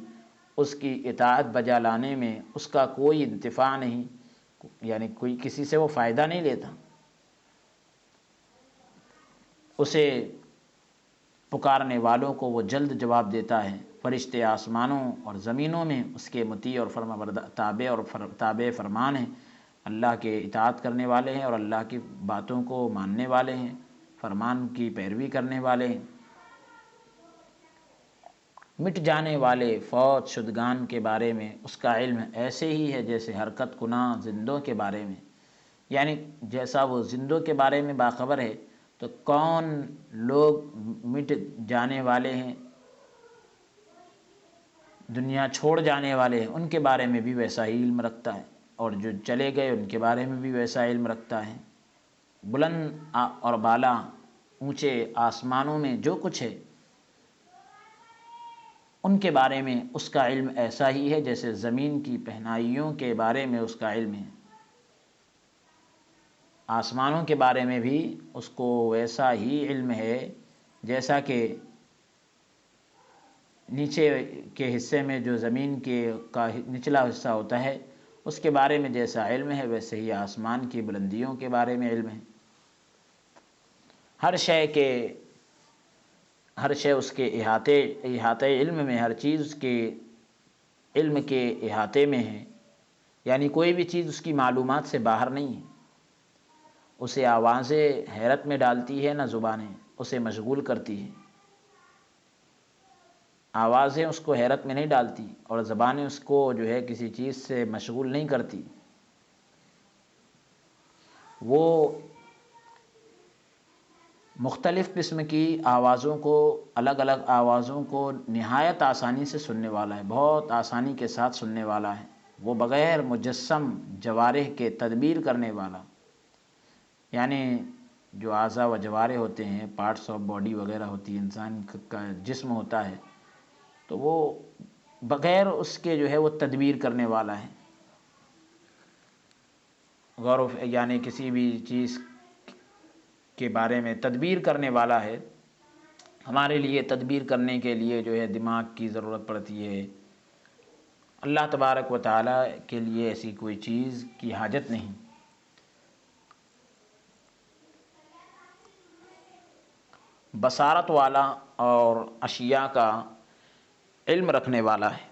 اس کی اطاعت بجا لانے میں اس کا کوئی انتفاع نہیں، یعنی کوئی کسی سے وہ فائدہ نہیں لیتا۔ اسے پکارنے والوں کو وہ جلد جواب دیتا ہے۔ فرشتے آسمانوں اور زمینوں میں اس کے مطیع اور تابع فرمان ہیں، اللہ کے اطاعت کرنے والے ہیں اور اللہ کی باتوں کو ماننے والے ہیں، فرمان کی پیروی کرنے والے ہیں۔ مٹ جانے والے فوت شدگان کے بارے میں اس کا علم ایسے ہی ہے جیسے حرکت کناں زندوں کے بارے میں، یعنی جیسا وہ زندوں کے بارے میں باخبر ہے تو کون لوگ مٹ جانے والے ہیں، دنیا چھوڑ جانے والے ہیں، ان کے بارے میں بھی ویسا ہی علم رکھتا ہے، اور جو چلے گئے ان کے بارے میں بھی ویسا علم رکھتا ہے۔ بلند اور بالا، اونچے آسمانوں میں جو کچھ ہے ان کے بارے میں اس کا علم ایسا ہی ہے جیسے زمین کی پہنائیوں کے بارے میں اس کا علم ہے۔ آسمانوں کے بارے میں بھی اس کو ویسا ہی علم ہے جیسا کہ نیچے کے حصے میں جو زمین کا نچلا حصہ ہوتا ہے اس کے بارے میں جیسا علم ہے ویسے ہی آسمان کی بلندیوں کے بارے میں علم ہے۔ ہر شے اس کے احاطے علم میں، ہر چیز اس کے علم کے احاطے میں ہے، یعنی کوئی بھی چیز اس کی معلومات سے باہر نہیں ہے۔ اسے آوازیں حیرت میں ڈالتی ہے نہ زبانیں اسے مشغول کرتی ہیں، آوازیں اس کو حیرت میں نہیں ڈالتی اور زبانیں اس کو جو ہے کسی چیز سے مشغول نہیں کرتی۔ وہ مختلف قسم کی آوازوں کو، الگ الگ آوازوں کو نہایت آسانی سے سننے والا ہے، بہت آسانی کے ساتھ سننے والا ہے۔ وہ بغیر مجسم جوارح کے تدبیر کرنے والا، یعنی جو اعضاء و جوارح ہوتے ہیں، پارٹس آف باڈی وغیرہ ہوتی ہے، انسان کا جسم ہوتا ہے، تو وہ بغیر اس کے جو ہے وہ تدبیر کرنے والا ہے، یعنی کسی بھی چیز کے بارے میں تدبیر کرنے والا ہے۔ ہمارے لیے تدبیر کرنے کے لیے جو ہے دماغ کی ضرورت پڑتی ہے، اللہ تبارک و تعالیٰ کے لیے ایسی کوئی چیز کی حاجت نہیں۔ بصارت والا اور اشیاء کا علم رکھنے والا ہے،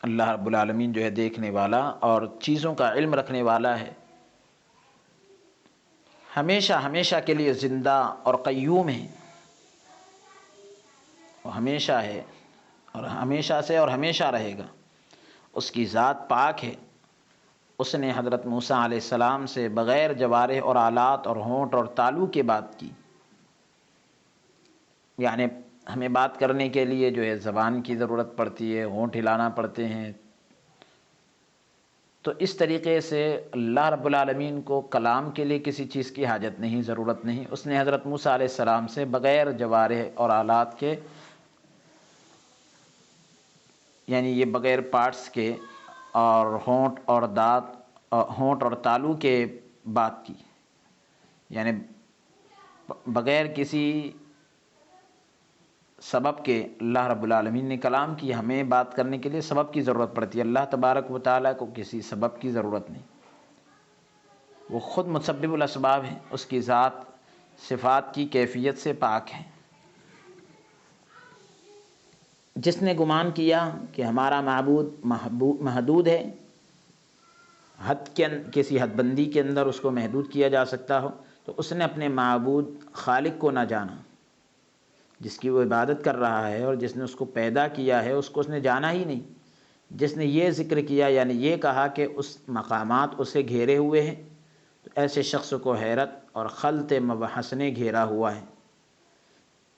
اللہ رب العالمین جو ہے دیکھنے والا اور چیزوں کا علم رکھنے والا ہے، ہمیشہ ہمیشہ کے لیے زندہ اور قیوم ہے، وہ ہمیشہ ہے اور ہمیشہ سے اور ہمیشہ رہے گا، اس کی ذات پاک ہے۔ اس نے حضرت موسیٰ علیہ السلام سے بغیر جوارح اور آلات اور ہونٹ اور تالو کے بات کی، یعنی ہمیں بات کرنے کے لیے جو ہے زبان کی ضرورت پڑتی ہے، ہونٹ ہلانا پڑتے ہیں، تو اس طریقے سے اللہ رب العالمین کو کلام کے لیے کسی چیز کی حاجت نہیں، ضرورت نہیں۔ اس نے حضرت موسیٰ علیہ السلام سے بغیر جوارح اور آلات کے، یعنی یہ بغیر پارٹس کے اور ہونٹ اور تالو کے بات کی، یعنی بغیر کسی سبب کے اللہ رب العالمین نے کلام کی. ہمیں بات کرنے کے لیے سبب کی ضرورت پڑتی ہے، اللہ تبارک و تعالیٰ کو کسی سبب کی ضرورت نہیں، وہ خود مسبب الاسباب ہے، اس کی ذات صفات کی کیفیت سے پاک ہے. جس نے گمان کیا کہ ہمارا معبود محدود ہے، کسی حد بندی کے اندر اس کو محدود کیا جا سکتا ہو، تو اس نے اپنے معبود خالق کو نہ جانا. جس کی وہ عبادت کر رہا ہے اور جس نے اس کو پیدا کیا ہے، اس کو اس نے جانا ہی نہیں. جس نے یہ ذکر کیا، یعنی یہ کہا کہ اس مقامات اسے گھیرے ہوئے ہیں، تو ایسے شخص کو حیرت اور خلط مبحث نے گھیرا ہوا ہے.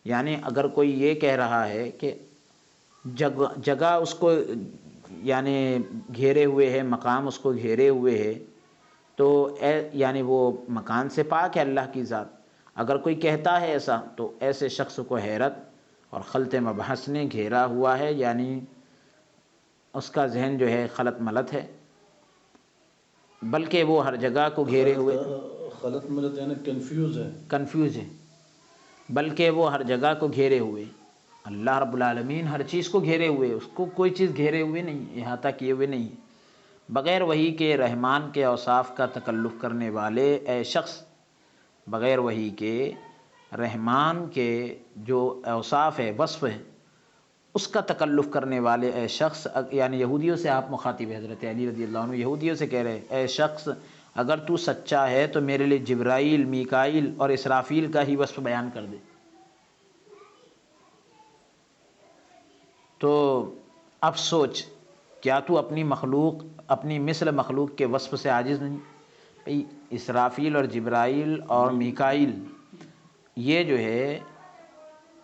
یعنی اگر کوئی یہ کہہ رہا ہے کہ جگہ اس کو یعنی گھیرے ہوئے ہے، مقام اس کو گھیرے ہوئے ہے، تو یعنی وہ مکان سے پاک ہے اللہ کی ذات. اگر کوئی کہتا ہے ایسا، تو ایسے شخص کو حیرت اور خلط مبحث نے گھیرا ہوا ہے، یعنی اس کا ذہن جو ہے خلط ملط ہے، بلکہ وہ ہر جگہ کو گھیرے ہوئے خلط ملط یعنی کنفیوز ہے، بلکہ وہ ہر جگہ کو گھیرے ہوئے. اللہ رب العالمین ہر چیز کو گھیرے ہوئے، اس کو کوئی چیز گھیرے ہوئے نہیں، احاطہ کیے ہوئے نہیں. بغیر وحی کے رحمان کے اوصاف کا تکلف کرنے والے اے شخص، بغیر وحی کے رحمان کے جو اوصاف ہے، وصف ہے، اس کا تکلف کرنے والے اے شخص، یعنی یہودیوں سے آپ مخاطب ہیں، حضرت علی رضی اللہ عنہ یہودیوں سے کہہ رہے ہیں اے شخص اگر تو سچا ہے تو میرے لیے جبرائیل، میکائیل اور اسرافیل کا ہی وصف بیان کر دے. تو اب سوچ، کیا تو اپنی مخلوق، اپنی مثل مخلوق کے وصف سے عاجز نہیں؟ بھئی اسرافیل اور جبرائیل اور میکائیل یہ جو ہے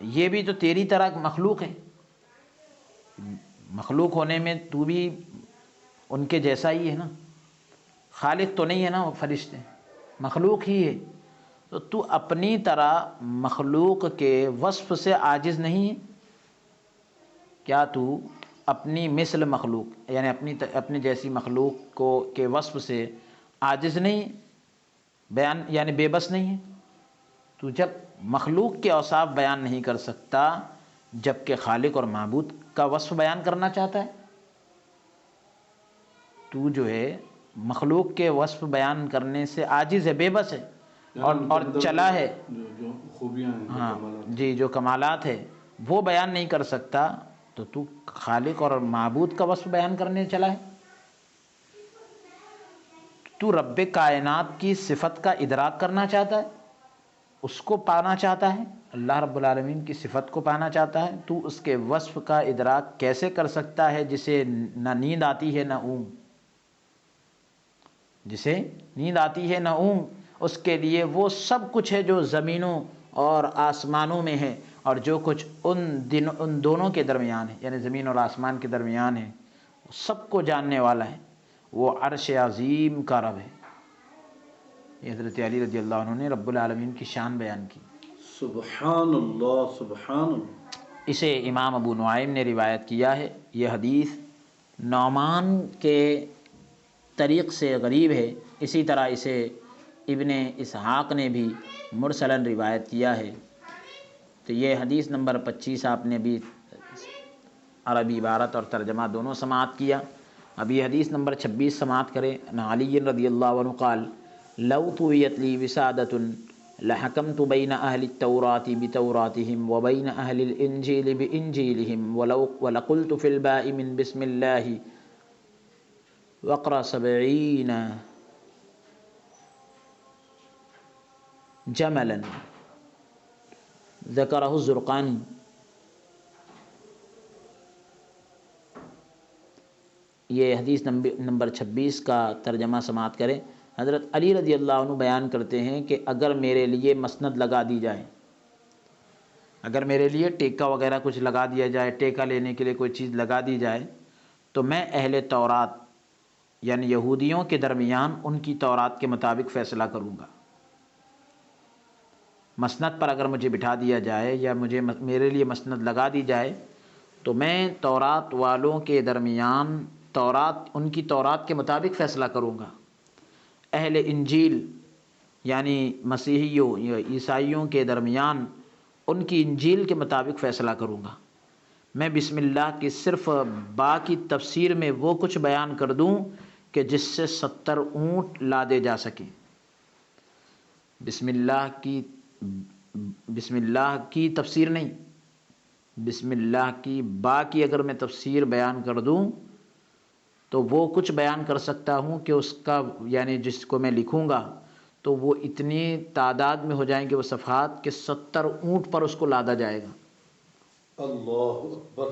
یہ بھی تو تیری طرح مخلوق ہے. مخلوق ہونے میں تو بھی ان کے جیسا ہی ہے نا، خالق تو نہیں ہے نا، وہ فرشتے مخلوق ہی ہے. تو تو اپنی طرح مخلوق کے وصف سے عاجز نہیں ہے؟ کیا تو اپنی مثل مخلوق یعنی اپنی جیسی مخلوق کو کے وصف سے عاجز نہیں، بیان یعنی بے بس نہیں ہے؟ تو جب مخلوق کے اوصاف بیان نہیں کر سکتا، جب کہ خالق اور معبود کا وصف بیان کرنا چاہتا ہے، تو جو ہے مخلوق کے وصف بیان کرنے سے عاجز ہے، بے بس ہے اور چلا ہے. جو خوبیاں ہیں، ہاں جی، جو کمالات ہے وہ بیان نہیں کر سکتا، تو خالق اور معبود کا وصف بیان کرنے چلا ہے. تو رب کائنات کی صفت کا ادراک کرنا چاہتا ہے، اس کو پانا چاہتا ہے، اللہ رب العالمین کی صفت کو پانا چاہتا ہے. تو اس کے وصف کا ادراک کیسے کر سکتا ہے جسے نہ نیند آتی ہے نہ اونگ؟ جسے نیند آتی ہے نہ اونگ، اس کے لیے وہ سب کچھ ہے جو زمینوں اور آسمانوں میں ہے، اور جو کچھ ان دونوں کے درمیان ہے، یعنی زمین اور آسمان کے درمیان ہے، سب کو جاننے والا ہے. وہ عرش عظیم کا رب ہے. یہ حضرت علی رضی اللہ عنہ نے رب العالمین کی شان بیان کی. سبحان اللہ سبحان اللہ. اسے امام ابو نعیم نے روایت کیا ہے. یہ حدیث نعمان کے طریق سے غریب ہے، اسی طرح اسے ابن اسحاق نے بھی مرسلاً روایت کیا ہے. تو یہ حدیث نمبر 25 آپ نے بھی عربی عبارت اور ترجمہ دونوں سماعت کیا. اب یہ حدیث نمبر 26 سماعت کریں. علی رضی اللہ عنہ قال لو طویت لی وسادۃ لحکمت بین اہل التوراۃ بتوراتہم وبین اہل الانجیل بانجیلہم ولقلت فی الباء من بسم اللہ وقر 70 جملا ذکرہ الزرقانی. یہ حدیث نمبر 26 کا ترجمہ سماعت کریں. حضرت علی رضی اللہ عنہ بیان کرتے ہیں کہ اگر میرے لیے مسند لگا دی جائے، اگر میرے لیے ٹیکہ وغیرہ کچھ لگا دیا جائے، ٹیکہ لینے کے لیے کوئی چیز لگا دی جائے، تو میں اہل تورات یعنی یہودیوں کے درمیان ان کی تورات کے مطابق فیصلہ کروں گا. مسند پر اگر مجھے بٹھا دیا جائے یا میرے لیے مسند لگا دی جائے، تو میں تورات والوں کے درمیان ان کی تورات کے مطابق فیصلہ کروں گا. اہل انجیل یعنی مسیحیوں یا عیسائیوں کے درمیان ان کی انجیل کے مطابق فیصلہ کروں گا۔ میں بسم اللہ کی صرف با کی تفسیر میں وہ کچھ بیان کر دوں کہ جس سے 70 اونٹ لادے جا سکیں۔ بسم اللہ کی تفسیر نہیں، بسم اللہ کی با کی اگر میں تفسیر بیان کر دوں تو وہ کچھ بیان کر سکتا ہوں کہ اس کا یعنی جس کو میں لکھوں گا تو وہ اتنی تعداد میں ہو جائیں گے وہ صفحات کہ 70 اونٹ پر اس کو لادا جائے گا۔ اللہ اکبر۔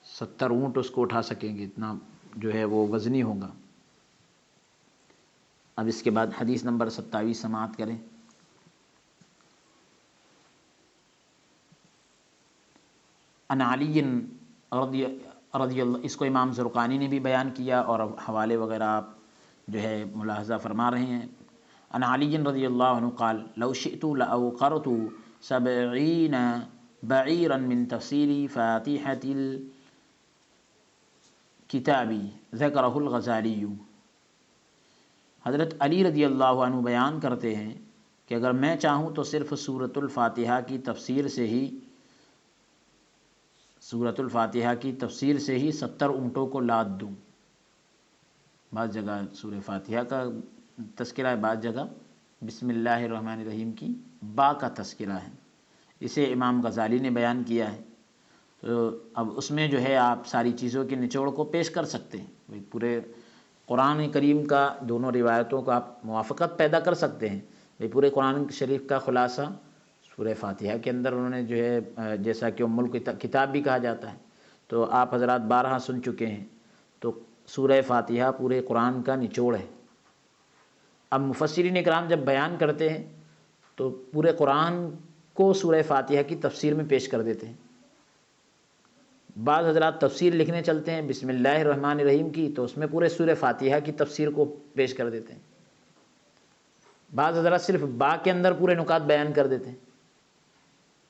70 اونٹ اس کو اٹھا سکیں گے، اتنا جو ہے وہ وزنی ہوگا۔ اب اس کے بعد حدیث نمبر 27 سماعت کریں۔ ان علی رضی اللہ، اس کو امام زرقانی نے بھی بیان کیا اور حوالے وغیرہ آپ جو ہے ملاحظہ فرما رہے ہیں۔ ان علی رضی اللہ عنہ قال لو شئت لأوقرت 70 بعیرا من تفسیر فاتحة الکتاب ذکرہ الغزالی۔ حضرت علی رضی اللہ عنہ بیان کرتے ہیں کہ اگر میں چاہوں تو صرف سورۃ الفاتحہ کی تفسیر سے ہی 70 اونٹوں کو لاد دوں۔ بعض جگہ سورہ فاتحہ کا تذکرہ ہے، بعض جگہ بسم اللہ الرحمن الرحیم کی با کا تذکرہ ہے۔ اسے امام غزالی نے بیان کیا ہے۔ تو اب اس میں جو ہے آپ ساری چیزوں کے نچوڑ کو پیش کر سکتے ہیں، پورے قرآن کریم کا دونوں روایتوں کو آپ موافقت پیدا کر سکتے ہیں۔ پورے قرآن شریف کا خلاصہ سورہ فاتحہ کے اندر انہوں نے جو ہے جیسا کہ ام الکتاب بھی کہا جاتا ہے، تو آپ حضرات بارہا سن چکے ہیں، تو سورہ فاتحہ پورے قرآن کا نچوڑ ہے۔ اب مفسرین اکرام جب بیان کرتے ہیں تو پورے قرآن کو سورہ فاتحہ کی تفسیر میں پیش کر دیتے ہیں۔ بعض حضرات تفسیر لکھنے چلتے ہیں بسم اللہ الرحمن الرحیم کی، تو اس میں پورے سورہ فاتحہ کی تفسیر کو پیش کر دیتے ہیں۔ بعض حضرات صرف با کے اندر پورے نکات بیان کر دیتے ہیں۔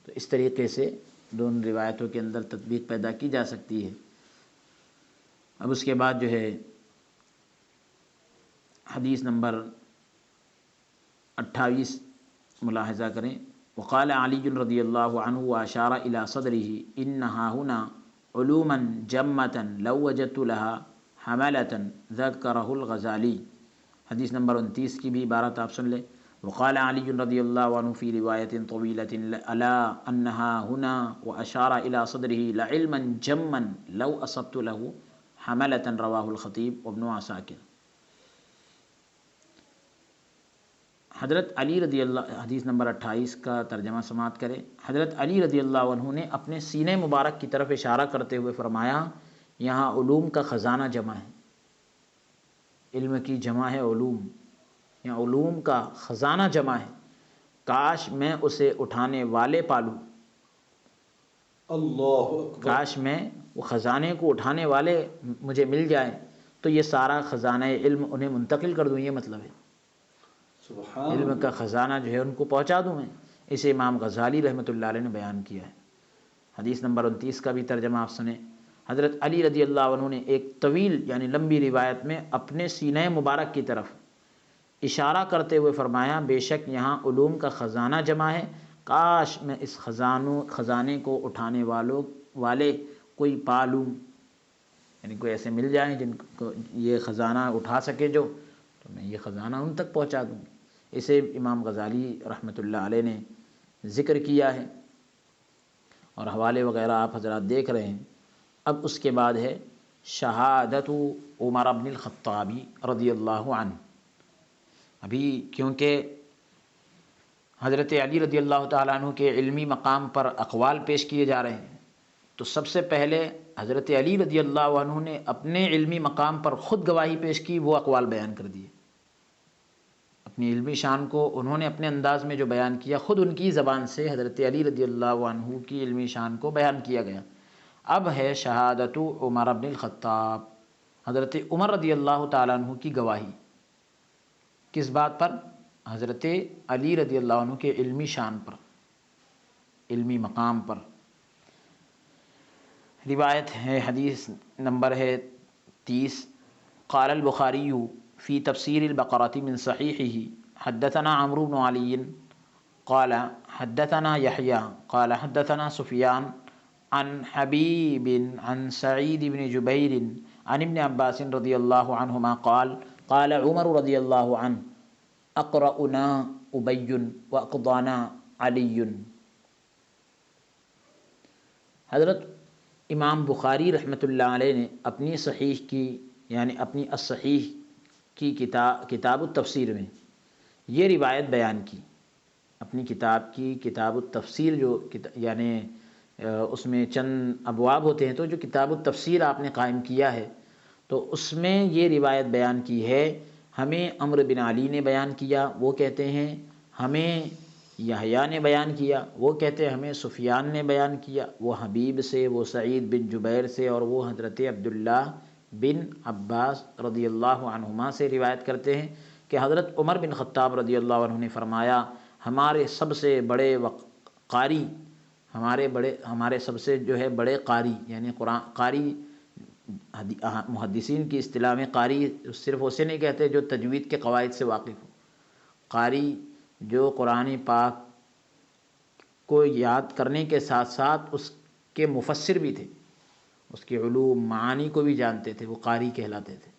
تو اس طریقے سے دونوں روایتوں کے اندر تطبیق پیدا کی جا سکتی ہے۔ اب اس کے بعد جو ہے حدیث نمبر 28 ملاحظہ کریں۔ وقال علی رضی اللہ عنہ واشار الی صدرہ انہا ہنا علوما جمتا لو وجدت لها حملة ذکرہ الغزالی۔ حدیث نمبر 29 کی بھی عبارت آپ سن لیں۔ وقال علی رضی اللہ عنہ فی روایت طویلۃ الا انہا ہنا واشار الی صدرہ لعلما جما لو اصبت له حملة، رواہ الخطیب وابن عساکر۔ حضرت علی رضی اللہ، حدیث نمبر 28 کا ترجمہ سماعت کریں۔ حضرت علی رضی اللہ عنہ نے اپنے سینے مبارک کی طرف اشارہ کرتے ہوئے فرمایا یہاں علوم کا خزانہ جمع ہے، علم کی جمع ہے علوم، یہاں علوم کا خزانہ جمع ہے، کاش میں اسے اٹھانے والے پالوں، اللہ اکبر۔ کاش میں وہ خزانے کو اٹھانے والے مجھے مل جائیں تو یہ سارا خزانہ علم انہیں منتقل کر دوں، یہ مطلب ہے، سبحان علم کا اللہ۔ خزانہ جو ہے ان کو پہنچا دوں میں۔ اسے امام غزالی رحمۃ اللہ علیہ نے بیان کیا ہے۔ حدیث نمبر 29 کا بھی ترجمہ آپ سنیں۔ حضرت علی رضی اللہ عنہ نے ایک طویل یعنی لمبی روایت میں اپنے سینہ مبارک کی طرف اشارہ کرتے ہوئے فرمایا بے شک یہاں علوم کا خزانہ جمع ہے، کاش میں اس خزانے کو اٹھانے والے کوئی پالوں، یعنی کوئی ایسے مل جائیں جن کو یہ خزانہ اٹھا سکے جو، تو میں یہ خزانہ ان تک پہنچا دوں۔ اسے امام غزالی رحمۃ اللہ علیہ نے ذکر کیا ہے اور حوالے وغیرہ آپ حضرات دیکھ رہے ہیں۔ اب اس کے بعد ہے شہادت عمر بن الخطاب رضی اللہ عنہ۔ ابھی کیونکہ حضرت علی رضی اللہ تعالیٰ عنہ کے علمی مقام پر اقوال پیش کیے جا رہے ہیں، تو سب سے پہلے حضرت علی رضی اللہ عنہ نے اپنے علمی مقام پر خود گواہی پیش کی، وہ اقوال بیان کر دیے۔ اپنی علمی شان کو انہوں نے اپنے انداز میں جو بیان کیا، خود ان کی زبان سے حضرت علی رضی اللہ عنہ کی علمی شان کو بیان کیا گیا۔ اب ہے شہادت عمر بن الخطاب، حضرت عمر رضی اللہ تعالیٰ عنہ کی گواہی، کس بات پر؟ حضرت علی رضی اللہ عنہ کے علمی شان پر، علمی مقام پر۔ روایت ہے، حدیث نمبر ہے 30۔ قال البخاری فی تفسیر البقرۃ من صحیحہ حدثنا عمرو بن علی قال حدثنا يحيى قال حدثنا سفيان عن حبيب عن سعيد بن جبير عن ابن عباس رضي الله عنهما قال قال عمر رضي الله عنه اقرأنا ابي واقضانا علي۔ حضرت امام بخاری رحمۃ اللہ علیہ نے اپنی صحیح کی یعنی اپنی الصحیح کی کتاب التفسیر میں یہ روایت بیان کی۔ اپنی کتاب کی کتاب التفسیر جو یعنی اس میں چند ابواب ہوتے ہیں، تو جو کتاب التفسیر آپ نے قائم کیا ہے تو اس میں یہ روایت بیان کی ہے۔ ہمیں عمرو بن علی نے بیان کیا، وہ کہتے ہیں ہمیں یحییٰ نے بیان کیا، وہ کہتے ہیں ہمیں سفیان نے بیان کیا، وہ حبیب سے، وہ سعید بن جبیر سے، اور وہ حضرت عبداللہ بن عباس رضی اللہ عنہما سے روایت کرتے ہیں کہ حضرت عمر بن خطاب رضی اللہ عنہ نے فرمایا ہمارے سب سے بڑے قاری، ہمارے سب سے جو ہے بڑے قاری، یعنی قرآن قاری محدثین کی اصطلاح میں قاری صرف اسے نہیں کہتے جو تجوید کے قواعد سے واقف ہو، قاری جو قرآن پاک کو یاد کرنے کے ساتھ ساتھ اس کے مفسر بھی تھے، اس کے علوم معانی کو بھی جانتے تھے، وہ قاری کہلاتے تھے،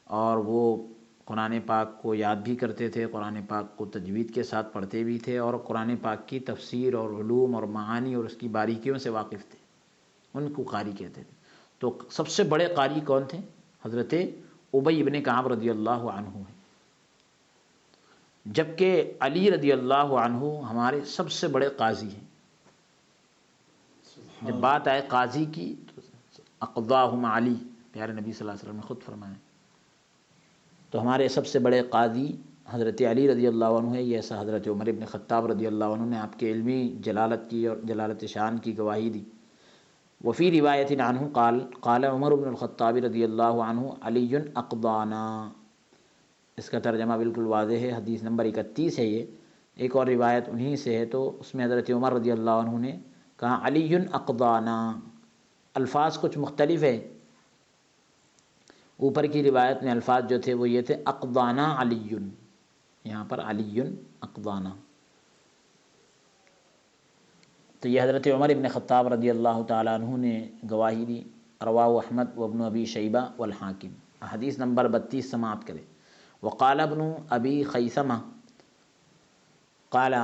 اور وہ قرآن پاک کو یاد بھی کرتے تھے، قرآن پاک کو تجوید کے ساتھ پڑھتے بھی تھے، اور قرآن پاک کی تفسیر اور علوم اور معانی اور اس کی باریکیوں سے واقف تھے، ان کو قاری کہتے تھے۔ تو سب سے بڑے قاری کون تھے؟ حضرت ابی بن کعب رضی اللہ عنہ ہیں، جبکہ علی رضی اللہ عنہ ہمارے سب سے بڑے قاضی ہیں۔ جب بات آئے قاضی کی تو اقضاہم علی، پیارے نبی صلی اللہ علیہ وسلم نے خود فرمایا، تو ہمارے سب سے بڑے قاضی حضرت علی رضی اللہ عنہ ہے۔ یہ ایسا حضرت عمر بن خطاب رضی اللہ عنہ نے آپ کے علمی جلالت کی اور جلالت شان کی گواہی دی۔ وفی روایت عنہ قال قال عمر بن الخطاب رضی اللہ عنہ علی اقضانا۔ اس کا ترجمہ بالکل واضح ہے، حدیث نمبر 31 ہے یہ، ایک اور روایت انہی سے ہے، تو اس میں حضرت عمر رضی اللہ عنہ نے کہا علی اقضانا۔ الفاظ کچھ مختلف ہے، اوپر کی روایت میں الفاظ جو تھے وہ یہ تھے اقضانا علی، یہاں پر علی اقضانا۔ تو یہ حضرت عمر بن خطاب رضی اللہ تعالیٰ عنہ نے گواہی دی۔ رواہ احمد وابن ابی شیبہ والحاکم۔ حدیث نمبر 32 سماعت کرے۔ وقال ابن ابی خیثمہ قال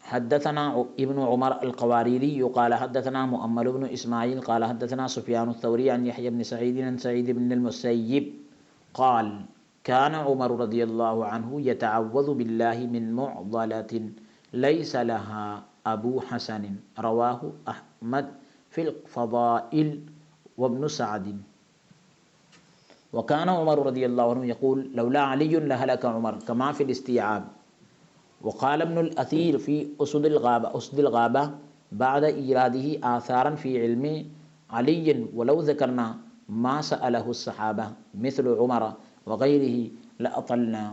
حدثنا ابن عمر القواریری قال حدثنا مؤمل بن اسماعیل قال حدثنا سفیان الثوری عن یحیی بن سعید عن سعید بن المسیب قال كان عمر رضی اللہ عنہ يتعوذ باللہ من معضلة لیس لها ابو حسن رواہ احمد فی الفضائل وابن سعد۔ وكان عمر رضی اللہ عنہ يقول لولا علی لهلك عمر كما في الاستيعاب۔ وقال ابن الاثیر فی اسد الغابہ بعد ایرادہ آثارا فی علم علی ولو ذکرنا ما سألہ الصحابہ مثل عمر وغیرہ لأطلنا۔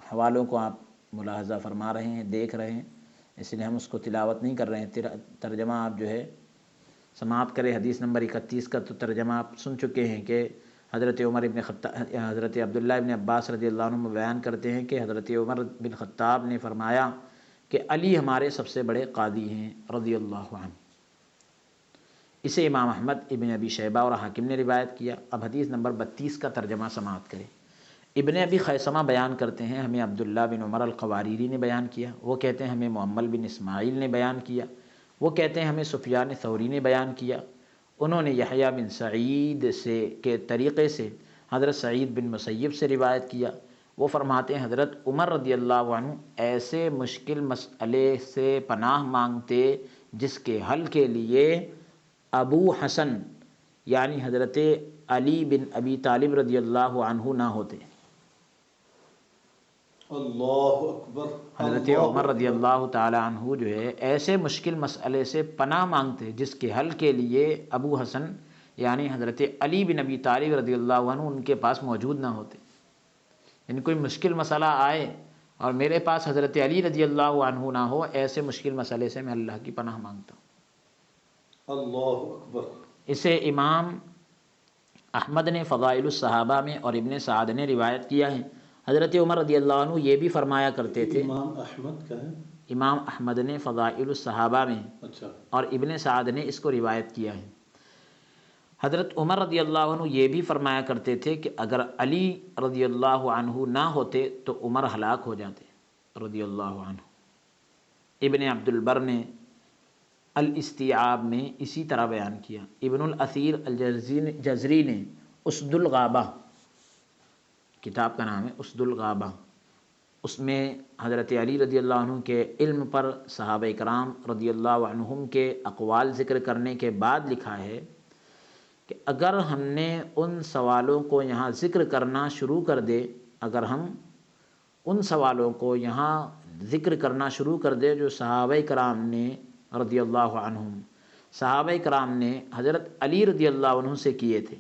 حوالوں کو آپ ملاحظہ فرما رہے ہیں، دیکھ رہے ہیں، اس لیے ہم اس کو تلاوت نہیں کر رہے ہیں، ترجمہ آپ جو ہے سماعت کرے۔ حدیث نمبر 31 کا تو ترجمہ آپ سن چکے ہیں کہ حضرت عمر بن خطاب حضرت عبداللہ بن عباس رضی اللہ عنہ بیان کرتے ہیں کہ حضرت عمر بن خطاب نے فرمایا کہ علی ہمارے سب سے بڑے قاضی ہیں رضی اللہ عنہ۔ اسے امام احمد ابن ابی شیبہ اور حاکم نے روایت کیا۔ اب حدیث نمبر 32 کا ترجمہ سماعت کرے۔ ابن ابی خیثمہ بیان کرتے ہیں ہمیں عبداللہ بن عمر القواریری نے بیان کیا، وہ کہتے ہیں ہمیں مؤمل بن اسماعیل نے بیان کیا، وہ کہتے ہیں ہمیں سفیان ثوری نے بیان کیا، انہوں نے یحییٰ بن سعید کے طریقے سے حضرت سعید بن مسیب سے روایت کیا۔ وہ فرماتے ہیں حضرت عمر رضی اللہ عنہ ایسے مشکل مسئلے سے پناہ مانگتے جس کے حل کے لیے ابو حسن یعنی حضرت علی بن ابی طالب رضی اللہ عنہ نہ ہوتے۔ اللہ اکبر۔ حضرت عمر رضی اللہ تعالی عنہ جو ہے ایسے مشکل مسئلے سے پناہ مانگتے جس کے حل کے لیے ابو حسن یعنی حضرت علی بن ابی طالب رضی اللہ عنہ ان کے پاس موجود نہ ہوتے۔ یعنی کوئی مشکل مسئلہ آئے اور میرے پاس حضرت علی رضی اللہ عنہ نہ ہو، ایسے مشکل مسئلے سے میں اللہ کی پناہ مانگتا ہوں۔ اللہ اکبر۔ اسے امام احمد نے فضائل الصحابہ میں اور ابن سعد نے روایت کیا ہے، حضرت عمر رضی اللہ عنہ یہ بھی فرمایا کرتے تھے، امام احمد کا ہے؟ امام احمد نے فضائل الصحابہ میں اچھا، اور ابن سعد نے اس کو روایت کیا ہے، حضرت عمر رضی اللہ عنہ یہ بھی فرمایا کرتے تھے کہ اگر علی رضی اللہ عنہ نہ ہوتے تو عمر ہلاک ہو جاتے رضی اللہ عنہ۔ ابن عبد البر نے الاستیعاب میں اسی طرح بیان کیا۔ ابن الاثیر الجزری نے اسد الغابہ، کتاب کا نام ہے اسد الغابہ، اس میں حضرت علی رضی اللہ عنہ کے علم پر صحابہ کرام رضی اللہ عنہم کے اقوال ذکر کرنے کے بعد لکھا ہے کہ اگر ہم نے ان سوالوں کو یہاں ذکر کرنا شروع کر دے، اگر ہم ان سوالوں کو یہاں ذکر کرنا شروع کر دے جو صحابہ کرام نے رضی اللہ عنہم، صحابہ کرام نے حضرت علی رضی اللہ عنہ سے کیے تھے،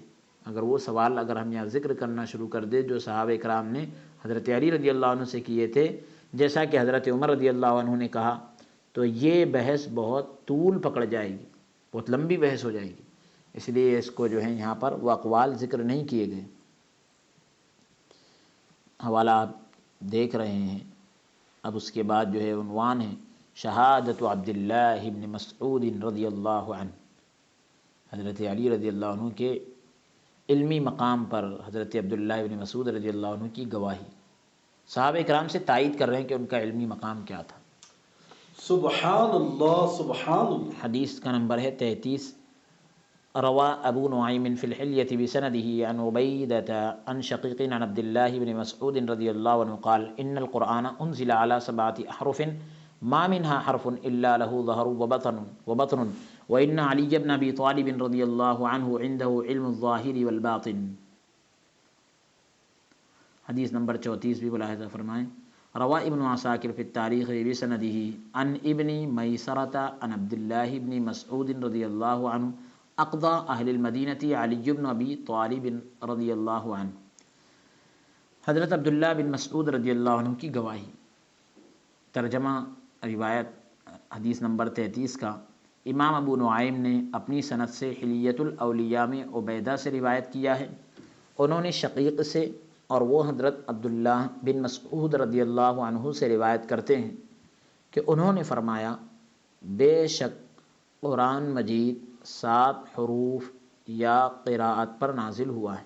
اگر وہ سوال اگر ہم یہاں ذکر کرنا شروع کر دے جو صحابہ کرام نے حضرت علی رضی اللہ عنہ سے کیے تھے، جیسا کہ حضرت عمر رضی اللہ عنہ نے کہا، تو یہ بحث بہت طول پکڑ جائے گی، بہت لمبی بحث ہو جائے گی، اس لیے اس کو جو ہے یہاں پر وہ اقوال ذکر نہیں کیے گئے۔ حوالہ آپ دیکھ رہے ہیں۔ اب اس کے بعد جو ہے عنوان ہے شہادت عبداللہ ابن مسعود رضی اللہ عنہ، حضرت علی رضی اللہ عنہ کے علمی مقام پر حضرت عبداللہ ابن مسعود رضی اللہ عنہ کی گواہی، صحابہ کرام سے تائید کر رہے ہیں کہ ان کا علمی مقام کیا تھا۔ سبحان اللہ سبحان اللہ۔ حدیث کا نمبر ہے 33۔ روا ابو نعیم فی الحلیۃ بسندہ عن عبیدۃ عن شقیق عن عبداللہ بن مسعود رضی اللہ عنہ قال ان القرآن انزل على 7 احرف ما منها حرف الا له ظہر وبطن وان علی بن ابی طالب رضی اللہ عنہ عنده علم الظاہر والباطن۔ حدیث نمبر 34 بھی ملاحظہ فرمائیں۔ روا ابن عساکر فی التاریخ بسندہ عن ابن میسرۃ عن عبداللہ بن مسعود رضی اللہ عنہ اقضى اہل المدینہ علی بن ابی طالب رضی اللہ عنہ، حضرت عبداللہ بن مسعود رضی اللہ عنہ کی گواہی۔ ترجمہ روایت حدیث نمبر 33 کا امام ابو نعیم نے اپنی سند سے حلیۃ الاولیاء میں عبیدہ سے روایت کیا ہے، انہوں نے شقیق سے اور وہ حضرت عبداللہ بن مسعود رضی اللہ عنہ سے روایت کرتے ہیں کہ انہوں نے فرمایا بے شک قرآن مجید 7 حروف یا قراءت پر نازل ہوا ہے،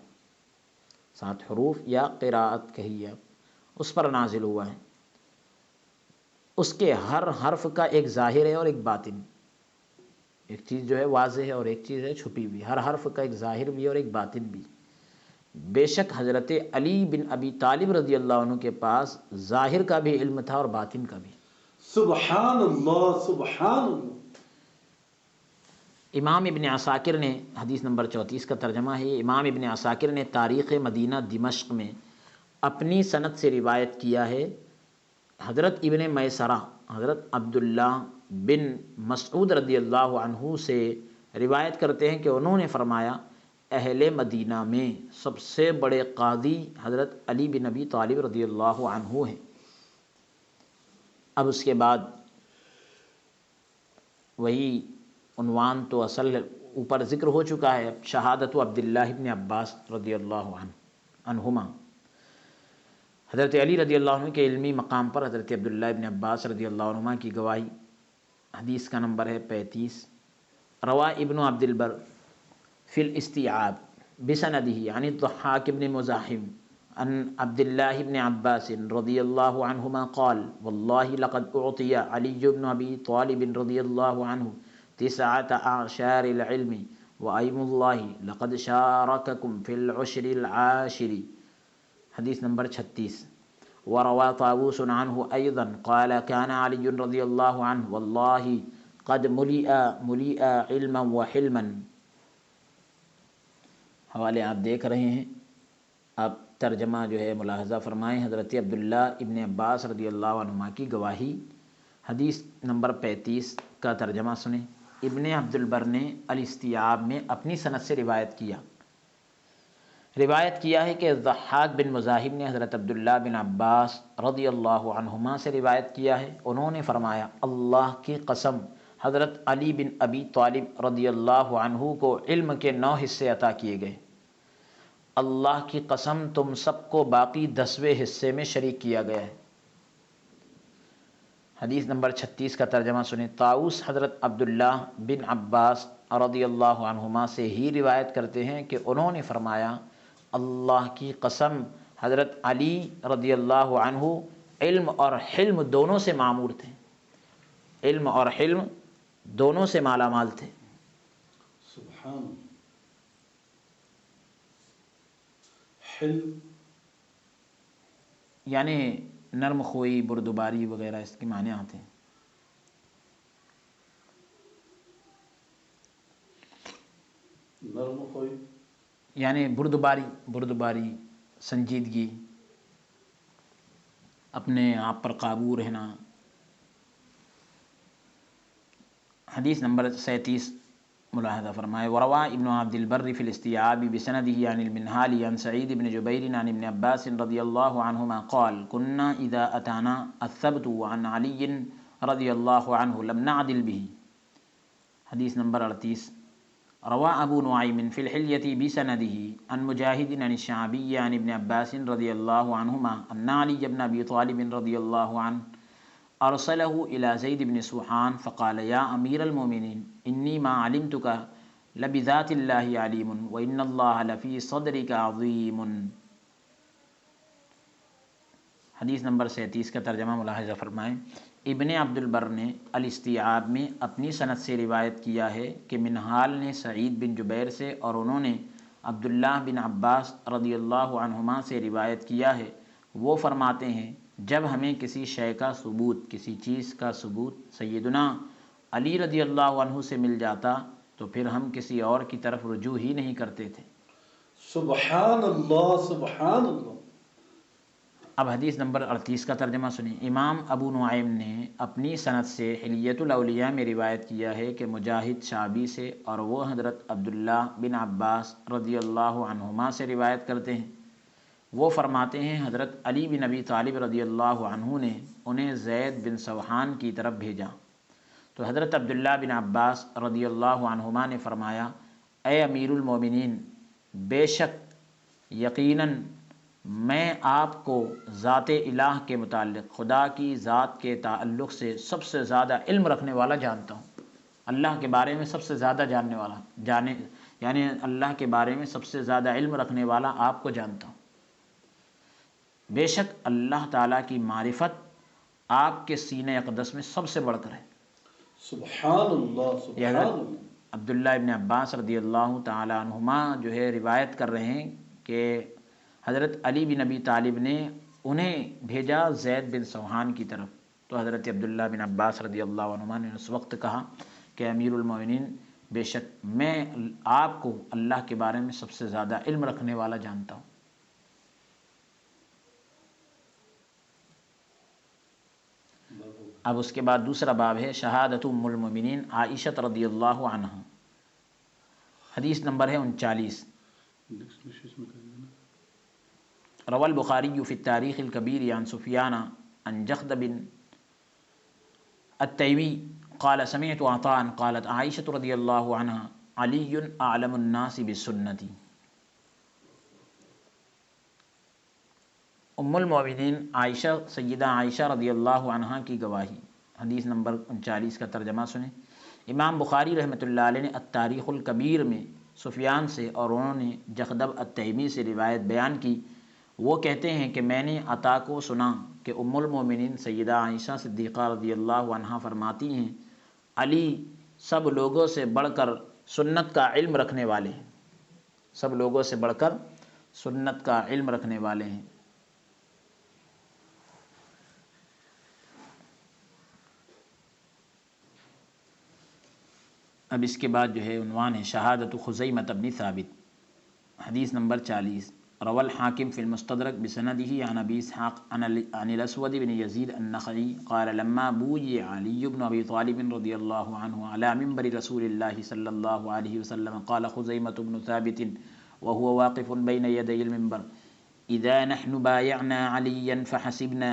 7 حروف یا قراءت کہی ہے اس پر نازل ہوا ہے، اس کے ہر حرف کا ایک ظاہر ہے اور ایک باطن، ایک چیز جو ہے واضح ہے اور ایک چیز ہے چھپی ہوئی، ہر حرف کا ایک ظاہر بھی اور ایک باطن بھی۔ بے شک حضرت علی بن ابی طالب رضی اللہ عنہ کے پاس ظاہر کا بھی علم تھا اور باطن کا بھی۔ سبحان اللہ سبحان اللہ۔ امام ابن عساکر نے حدیث نمبر 34 کا ترجمہ ہے، امام ابن عساکر نے تاریخ مدینہ دمشق میں اپنی سند سے روایت کیا ہے، حضرت ابن میسرہ حضرت عبداللہ بن مسعود رضی اللہ عنہ سے روایت کرتے ہیں کہ انہوں نے فرمایا اہل مدینہ میں سب سے بڑے قاضی حضرت علی بن ابی طالب رضی اللہ عنہ ہیں۔ اب اس کے بعد وہی عنوان تو اصل اوپر ذکر ہو چکا ہے، شہادت عبداللہ ابن عباس رضی اللہ عنہما، حضرت علی رضی اللہ عنہ کے علمی مقام پر حضرت عبداللہ ابن عباس رضی اللہ عنہما کی گواہی۔ حدیث کا نمبر ہے 35۔ روا ابن عبد البر فی الاستیعاب بسندہ عن الضحاک بن مزاحم عن عبداللہ بن عباس رضی اللہ عنہما قال واللہ لقد اعطی علی بن ابی طالب رضی اللہ عنہ 9 اعشار العلم وأيم الله لقد شارككم في العشر العاشر۔ حدیث نمبر 36۔ وروى طاووس عنه أيضا قال كان علي رضي الله عنه والله قد ملئ علما وحلما۔ حوالے آپ دیکھ رہے ہیں، اب ترجمہ جو ہے ملاحظہ فرمائیں۔ حضرت عبداللہ ابن عباس رضی اللہ عنہما کی گواہی، حدیث نمبر 35 کا ترجمہ سنیں۔ ابن عبد البر نے الاستیعاب میں اپنی سند سے روایت کیا ہے کہ ضحاک بن مزاحم نے حضرت عبداللہ بن عباس رضی اللہ عنہما سے روایت کیا ہے، انہوں نے فرمایا اللہ کی قسم حضرت علی بن ابی طالب رضی اللہ عنہ کو علم کے 9 حصے عطا کیے گئے، اللہ کی قسم تم سب کو باقی 10ویں حصے میں شریک کیا گیا ہے۔ حدیث نمبر 36 کا ترجمہ سنیں۔ طاؤس حضرت عبداللہ بن عباس رضی اللہ عنہما سے ہی روایت کرتے ہیں کہ انہوں نے فرمایا، اللہ کی قسم حضرت علی رضی اللہ عنہ علم اور حلم دونوں سے معمور تھے، علم اور حلم دونوں سے مالا مال تھے۔ سبحان حلم یعنی نرم خوئی، بردباری وغیرہ اس کے معنی آتے ہیں۔ نرم خوئی یعنی بردباری، سنجیدگی، اپنے آپ پر قابو رہنا۔ حدیث نمبر 37 ملاحظہ فرمائے، وروا ابن عبد البر فی الاستیعاب بسندہ عن المنہال عن سعید بن جبیر عن ابن عباس رضی اللہ عنہما قال كنا اذا اتانا الثبت عن علی رضی اللہ عنہ لم نعدل به۔ حدیث نمبر 38، روا ابو نعیم فی الحلیۃ بسندہ عن مجاہد عن الشعبی عن ابن عباس رضی اللہ عنہما ان علی بن ابی طالب رضی اللہ عنہ ارسلہ الی زید بن سوحان فقال یا امیر المؤمنین انی ما علمتک لبذات اللہ علیم وان اللہ لفی صدرک عظیم۔ حدیث نمبر 37 کا ترجمہ ملاحظہ فرمائیں۔ ابن عبد البر نے الاستیعاب میں اپنی سند سے روایت کیا ہے کہ منہال نے سعید بن جبیر سے اور انہوں نے عبداللہ بن عباس رضی اللہ عنہما سے روایت کیا ہے، وہ فرماتے ہیں جب ہمیں کسی شے کا ثبوت، کسی چیز کا ثبوت سیدنا علی رضی اللہ عنہ سے مل جاتا تو پھر ہم کسی اور کی طرف رجوع ہی نہیں کرتے تھے۔ سبحان اللہ سبحان اللہ۔ اب حدیث نمبر 38 کا ترجمہ سنیں۔ امام ابو نعیم نے اپنی سند سے حلیۃ الاولیاء میں روایت کیا ہے کہ مجاہد شعبی سے اور وہ حضرت عبداللہ بن عباس رضی اللہ عنہما سے روایت کرتے ہیں، وہ فرماتے ہیں حضرت علی بن ابی طالب رضی اللہ عنہ نے انہیں زید بن سوحان کی طرف بھیجا تو حضرت عبداللہ بن عباس رضی اللہ عنہما نے فرمایا، اے امیر المومنین، بے شک یقیناً میں آپ کو ذات الہ کے متعلق، خدا کی ذات کے تعلق سے سب سے زیادہ علم رکھنے والا جانتا ہوں۔ اللہ کے بارے میں سب سے زیادہ جاننے والا، یعنی اللہ کے بارے میں سب سے زیادہ علم رکھنے والا آپ کو جانتا ہوں۔ بے شک اللہ تعالیٰ کی معرفت آپ کے سینہ اقدس میں سب سے بڑھ کر ہے۔ سبحان اللہ سبحان اللہ۔ عبداللہ ابن عباس رضی اللہ تعالیٰ عنہما جو ہے روایت کر رہے ہیں کہ حضرت علی بن ابی طالب نے انہیں بھیجا زید بن سوحان کی طرف، تو حضرت عبداللہ بن عباس رضی اللہ عنہما نے اس وقت کہا کہ امیر المومنین، بے شک میں آپ کو اللہ کے بارے میں سب سے زیادہ علم رکھنے والا جانتا ہوں۔ اب اس کے بعد دوسرا باب ہے شہادت ام المؤمنین عائشہ رضی اللہ عنہ۔ حدیث نمبر ہے 39۔ روى البخاری فی التاریخ الکبیر عن سفیان عن جخد بن التیمی قال سمعت عطاء قالت عائشہ رضی اللہ عنہ علی اعلم الناس بسنتی۔ ام المؤمنین عائشہ، سیدہ عائشہ رضی اللہ عنہ کی گواہی۔ حدیث نمبر 39 کا ترجمہ سنیں۔ امام بخاری رحمۃ اللہ علیہ نے التاریخ الکبیر میں سفیان سے اور انہوں نے جخدب التیمی سے روایت بیان کی۔ وہ کہتے ہیں کہ میں نے عطا کو سنا کہ ام المؤمنین سیدہ عائشہ صدیقہ رضی اللہ عنہ فرماتی ہیں، علی سب لوگوں سے بڑھ کر سنت کا علم رکھنے والے ہیں، سب لوگوں سے بڑھ کر سنت کا علم رکھنے والے ہیں۔ اب اس کے بعد جو ہے عنوان ہے شہادت خزیمہ بن ثابت۔ حدیث نمبر 40۔ روى الحاکم فی المستدرک بسندہ عن ابی اسحاق عن الاسود بن یزید النخعی قال لما بویع علی بن ابی طالب رضی اللہ عنہ علی منبر رسول اللہ صلی اللہ علیہ وسلم قال خزیمہ بن ثابت وهو واقف بین یدی المنبر اذا نحن بايعنا علیا فحسبنا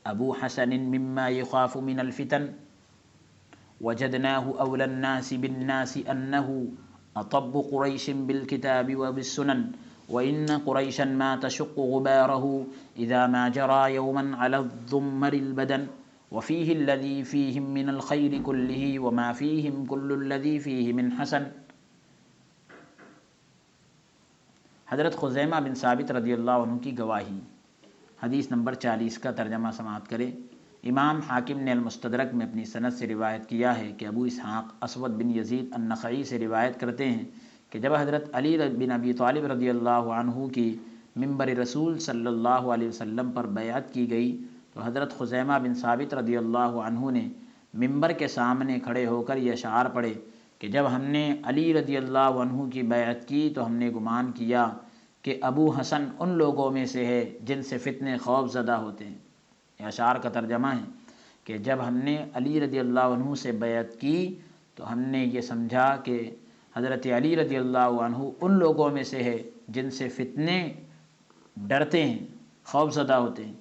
ابو حسن مما يخاف من الفتن وجدناه أولى الناس بالناس أنه أطب قريش بالكتاب وبالسنن وَإِنَّ قُرَيْشًا مَا تَشُقُّ غُبَارَهُ إِذَا مَا جَرَى يَوْمًا عَلَى الضُّمَّرِ الْبَدَنِ وَفِيهِ الَّذِي فِيهِمْ مِنَ الْخَيْرِ كُلِّهِ وَمَا فِيهِمْ كُلُّ الَّذِي فِيهِ مِنْ حَسَنٍ۔ حضرت خزیمہ بن ثابت رضی اللہ عنہ کی گواہی، حدیث نمبر 40 کا ترجمہ سماعت کرے۔ امام حاکم نے المستدرک میں اپنی سند سے روایت کیا ہے کہ ابو اسحاق اسود بن یزید النخعی سے روایت کرتے ہیں کہ جب حضرت علی بن ابی طالب رضی اللہ عنہ کی منبر رسول صلی اللہ علیہ وسلم پر بیعت کی گئی تو حضرت خزیمہ بن ثابت رضی اللہ عنہ نے منبر کے سامنے کھڑے ہو کر یہ اشعار پڑھے کہ جب ہم نے علی رضی اللہ عنہ کی بیعت کی تو ہم نے گمان کیا کہ ابو حسن ان لوگوں میں سے ہے جن سے فتنے خوف زدہ ہوتے ہیں۔ یہ اشعار کا ترجمہ ہے کہ جب ہم نے علی رضی اللہ عنہ سے بیعت کی تو ہم نے یہ سمجھا کہ حضرت علی رضی اللہ عنہ ان لوگوں میں سے ہے جن سے فتنے ڈرتے ہیں، خوف زدہ ہوتے ہیں۔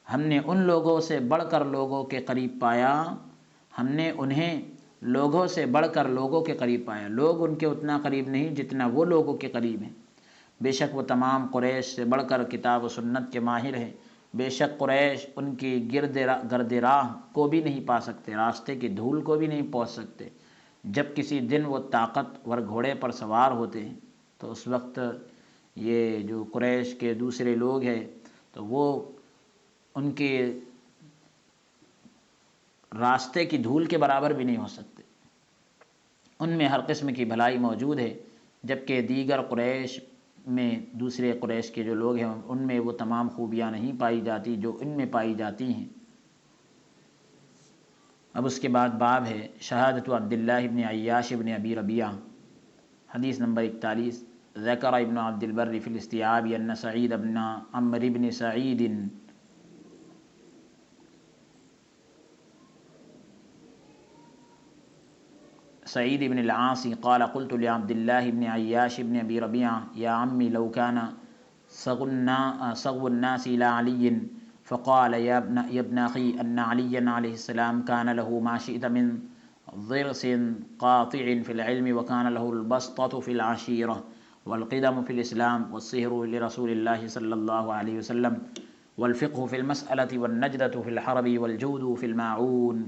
ہم نے ان لوگوں سے بڑھ کر لوگوں کے قریب پایا، ہم نے انہیں لوگوں سے بڑھ کر لوگوں کے قریب پایا، لوگ ان کے اتنا قریب نہیں جتنا وہ لوگوں کے قریب ہیں۔ بے شک وہ تمام قریش سے بڑھ کر کتاب و سنت کے ماہر ہیں، بے شک قریش ان کی گرد راہ کو بھی نہیں پا سکتے، راستے کی دھول کو بھی نہیں پہنچ سکتے۔ جب کسی دن وہ طاقتور گھوڑے پر سوار ہوتے ہیں تو اس وقت یہ جو قریش کے دوسرے لوگ ہیں تو وہ ان کے راستے کی دھول کے برابر بھی نہیں ہو سکتے۔ ان میں ہر قسم کی بھلائی موجود ہے، جبکہ دیگر قریش میں دوسرے قریش کے جو لوگ ہیں ان میں وہ تمام خوبیاں نہیں پائی جاتی جو ان میں پائی جاتی ہیں۔ اب اس کے بعد باب ہے شہادت عبداللہ ابن عیاش ابن ابی ربیعہ، حدیث نمبر 41۔ ذکر ابن عبد البر فی الاستیعاب ان سعید ابن عمرو بن سعید بن العاص قال قلت لعبد الله بن عياش بن ابي ربيعة يا عمي لو كان صغو الناس الى علي فقال يا ابن اخي ان عليا عليه السلام كان له ما شئت من ضرس قاطع في العلم وكان له البسطة في العشيرة والقدم في الاسلام والصهر لرسول الله صلى الله عليه وسلم والفقه في المسألة والنجدة في الحرب والجود في الماعون۔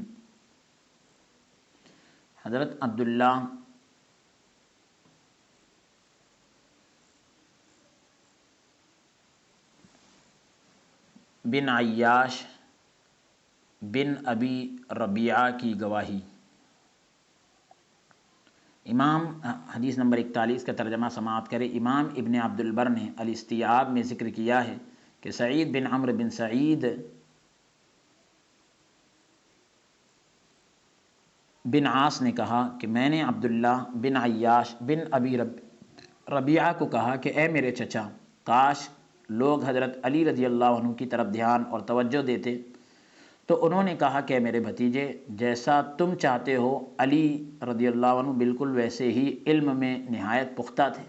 حضرت عبداللہ بن عیاش بن ابی ربیعہ کی گواہی، امام حدیث نمبر 41 کا ترجمہ سماعت کرے۔ امام ابن عبد البر نے الاستیعاب میں ذکر کیا ہے کہ سعید بن عمرو بن سعید بن عاص نے کہا کہ میں نے عبداللہ بن عیاش بن ابی ربیعہ کو کہا کہ اے میرے چچا، کاش لوگ حضرت علی رضی اللہ عنہ کی طرف دھیان اور توجہ دیتے۔ تو انہوں نے کہا کہ میرے بھتیجے، جیسا تم چاہتے ہو، علی رضی اللہ عنہ بالکل ویسے ہی علم میں نہایت پختہ تھے،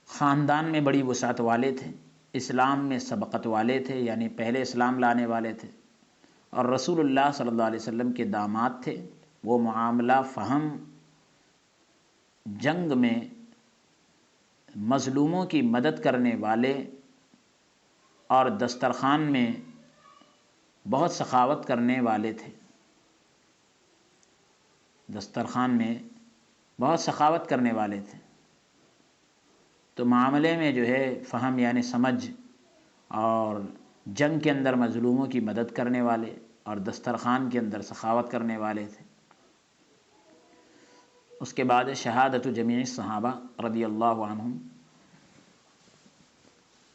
خاندان میں بڑی وسعت والے تھے، اسلام میں سبقت والے تھے، یعنی پہلے اسلام لانے والے تھے، اور رسول اللہ صلی اللہ علیہ وسلم کے داماد تھے۔ وہ معاملہ فہم، جنگ میں مظلوموں کی مدد کرنے والے اور دسترخوان میں بہت سخاوت کرنے والے تھے، دسترخوان میں بہت سخاوت کرنے والے تھے۔ تو معاملے میں جو ہے فہم یعنی سمجھ، اور جنگ کے اندر مظلوموں کی مدد کرنے والے اور دسترخوان کے اندر سخاوت کرنے والے تھے۔ اس کے بعد شہادت جمیع الصحابہ رضی اللہ عنہم،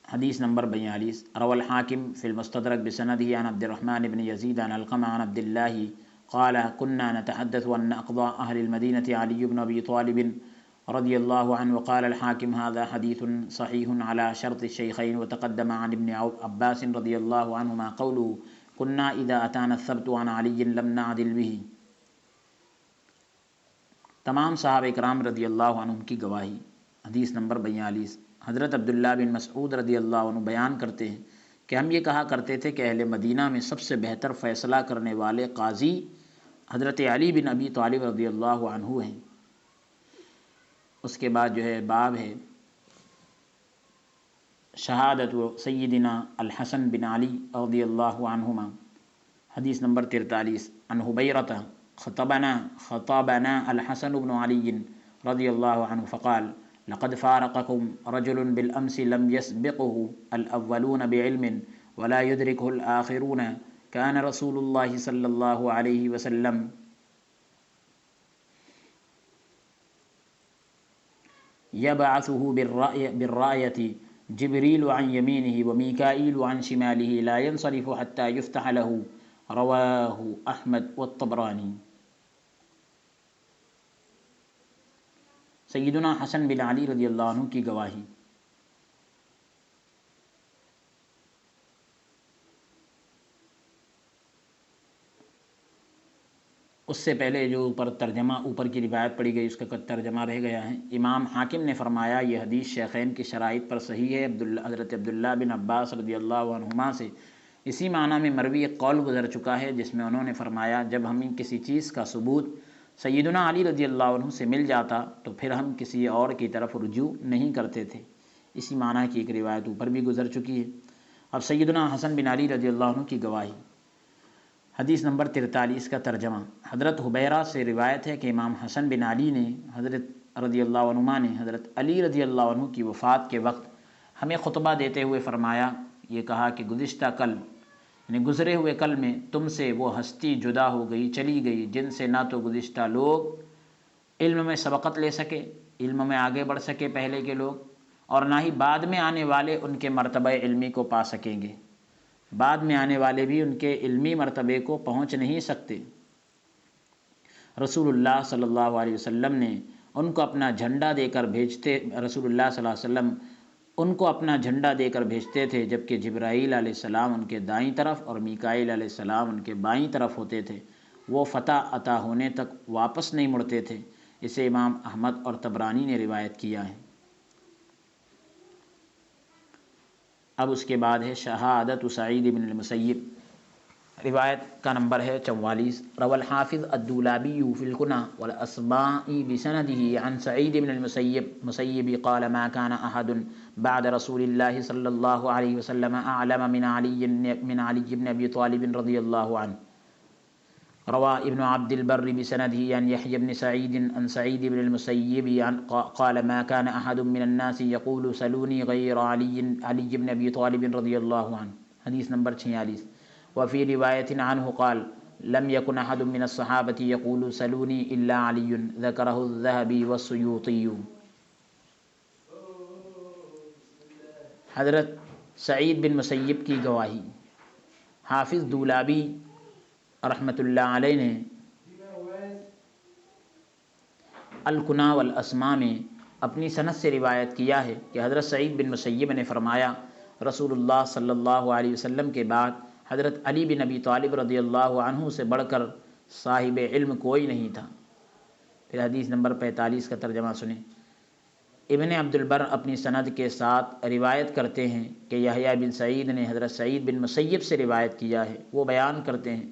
حدیث نمبر 42۔ روى الحاکم فی المستدرک بسندہ عن عبد الرحمن بن یزید عن علقمہ عن عبد اللہ قال كنا نتحدث ان اقضاء اہل المدینة علی بن ابی طالب رضی اللہ عنہ وقال الحاکم هذا حدیث صحیح على شرط الشیخین وتقدم عن ابن عباس رضی اللہ عنہما قوله كنا اذا اتانا الثبت عن علی لم نعدل به۔ تمام صحابہ کرام رضی اللہ عنہم کی گواہی، حدیث نمبر 42۔ حضرت عبداللہ بن مسعود رضی اللہ عنہ بیان کرتے ہیں کہ ہم یہ کہا کرتے تھے کہ اہل مدینہ میں سب سے بہتر فیصلہ کرنے والے قاضی حضرت علی بن ابی طالب رضی اللہ عنہ ہیں۔ اس کے بعد جو ہے باب ہے شہادت سیدنا الحسن بن علی رضی اللہ عنہما، حدیث نمبر 43، عن حبیرۃ خطبنا الحسن بن علی رضی اللہ عنہ فقال لقد فارقكم رجل بالامس لم يسبقه الاولون بعلم ولا يدركه الاخرون كان رسول الله صلی اللہ علیہ وسلم يبعثه بالراية جبريل عن يمينه وميكائيل عن شماله لا ينصرف حتى يفتح له، رواه احمد والطبرانی۔ سیدنا حسن بن علی رضی اللہ عنہ کی گواہی۔ اس سے پہلے جو اوپر کی روایت پڑھی گئی اس کا ترجمہ رہ گیا ہے۔ امام حاکم نے فرمایا یہ حدیث شیخین کی شرائط پر صحیح ہے۔ حضرت عبداللہ بن عباس رضی اللہ عنہما سے اسی معنی میں مروی ایک قول گزر چکا ہے جس میں انہوں نے فرمایا جب ہمیں کسی چیز کا ثبوت سیدنا علی رضی اللہ عنہ سے مل جاتا تو پھر ہم کسی اور کی طرف رجوع نہیں کرتے تھے۔ اسی معنی کی ایک روایت اوپر بھی گزر چکی ہے۔ اب سیدنا حسن بن علی رضی اللہ عنہ کی گواہی، حدیث نمبر 43 کا ترجمہ۔ حضرت حبیرہ سے روایت ہے کہ امام حسن بن علی نے حضرت رضی اللہ عنہما نے حضرت علی رضی اللہ عنہ کی وفات کے وقت ہمیں خطبہ دیتے ہوئے فرمایا، یہ کہا کہ گزشتہ کل یعنی گزرے ہوئے کل میں تم سے وہ ہستی جدا ہو گئی، چلی گئی جن سے نہ تو گزشتہ لوگ علم میں سبقت لے سکے، علم میں آگے بڑھ سکے پہلے کے لوگ، اور نہ ہی بعد میں آنے والے ان کے مرتبہ علمی کو پا سکیں گے، بعد میں آنے والے بھی ان کے علمی مرتبے کو پہنچ نہیں سکتے۔ رسول اللہ صلی اللہ علیہ وسلم نے ان کو اپنا جھنڈا دے کر بھیجتے رسول اللہ صلی اللہ علیہ وسلم ان کو اپنا جھنڈا دے کر بھیجتے تھے، جبکہ جبرائیل علیہ السلام ان کے دائیں طرف اور میکائیل علیہ السلام ان کے بائیں طرف ہوتے تھے۔ وہ فتح عطا ہونے تک واپس نہیں مڑتے تھے۔ اسے امام احمد اور طبرانی نے روایت کیا ہے۔ اب اس کے بعد ہے شہادت سعید بن المسیب، روایت کا نمبر ہے 44۔ روى الحافظ الدولابی فی الکنى والاسماء بسندہ عن سعید بن المسیب قال ما كان احد بعد رسول اللہ صلی اللہ علیہ وسلم اعلم من علی بن ابی طالب رضی اللہ عنہ۔ روى ابن عبد البر بسندہ عن یحیی بن سعید عن سعید بن المسیب قال ما كان احد من الناس يقول سلوني غیر علی بن ابی طالب رضی اللہ عنہ، حدیث نمبر 46۔ وفي رواية عنه قال لم يكن أحد من الصحابة يقول سلوني إلا علي، ذكره الذهبي والسيوطي۔ حضرت سعید بن مسیب کی گواہی، حافظ دولابی رحمۃ اللہ علیہ نے الکنى والاسماء میں اپنی سند سے روایت کیا ہے کہ حضرت سعید بن مسیب نے فرمایا رسول اللہ صلی اللہ علیہ وسلم کے بعد حضرت علی بن ابی طالب رضی اللہ عنہ سے بڑھ کر صاحب علم کوئی نہیں تھا۔ پھر حدیث نمبر 45 کا ترجمہ سنیں۔ ابن عبد البر اپنی سند کے ساتھ روایت کرتے ہیں کہ یحییٰ بن سعید نے حضرت سعید بن مسیب سے روایت کیا ہے۔ وہ بیان کرتے ہیں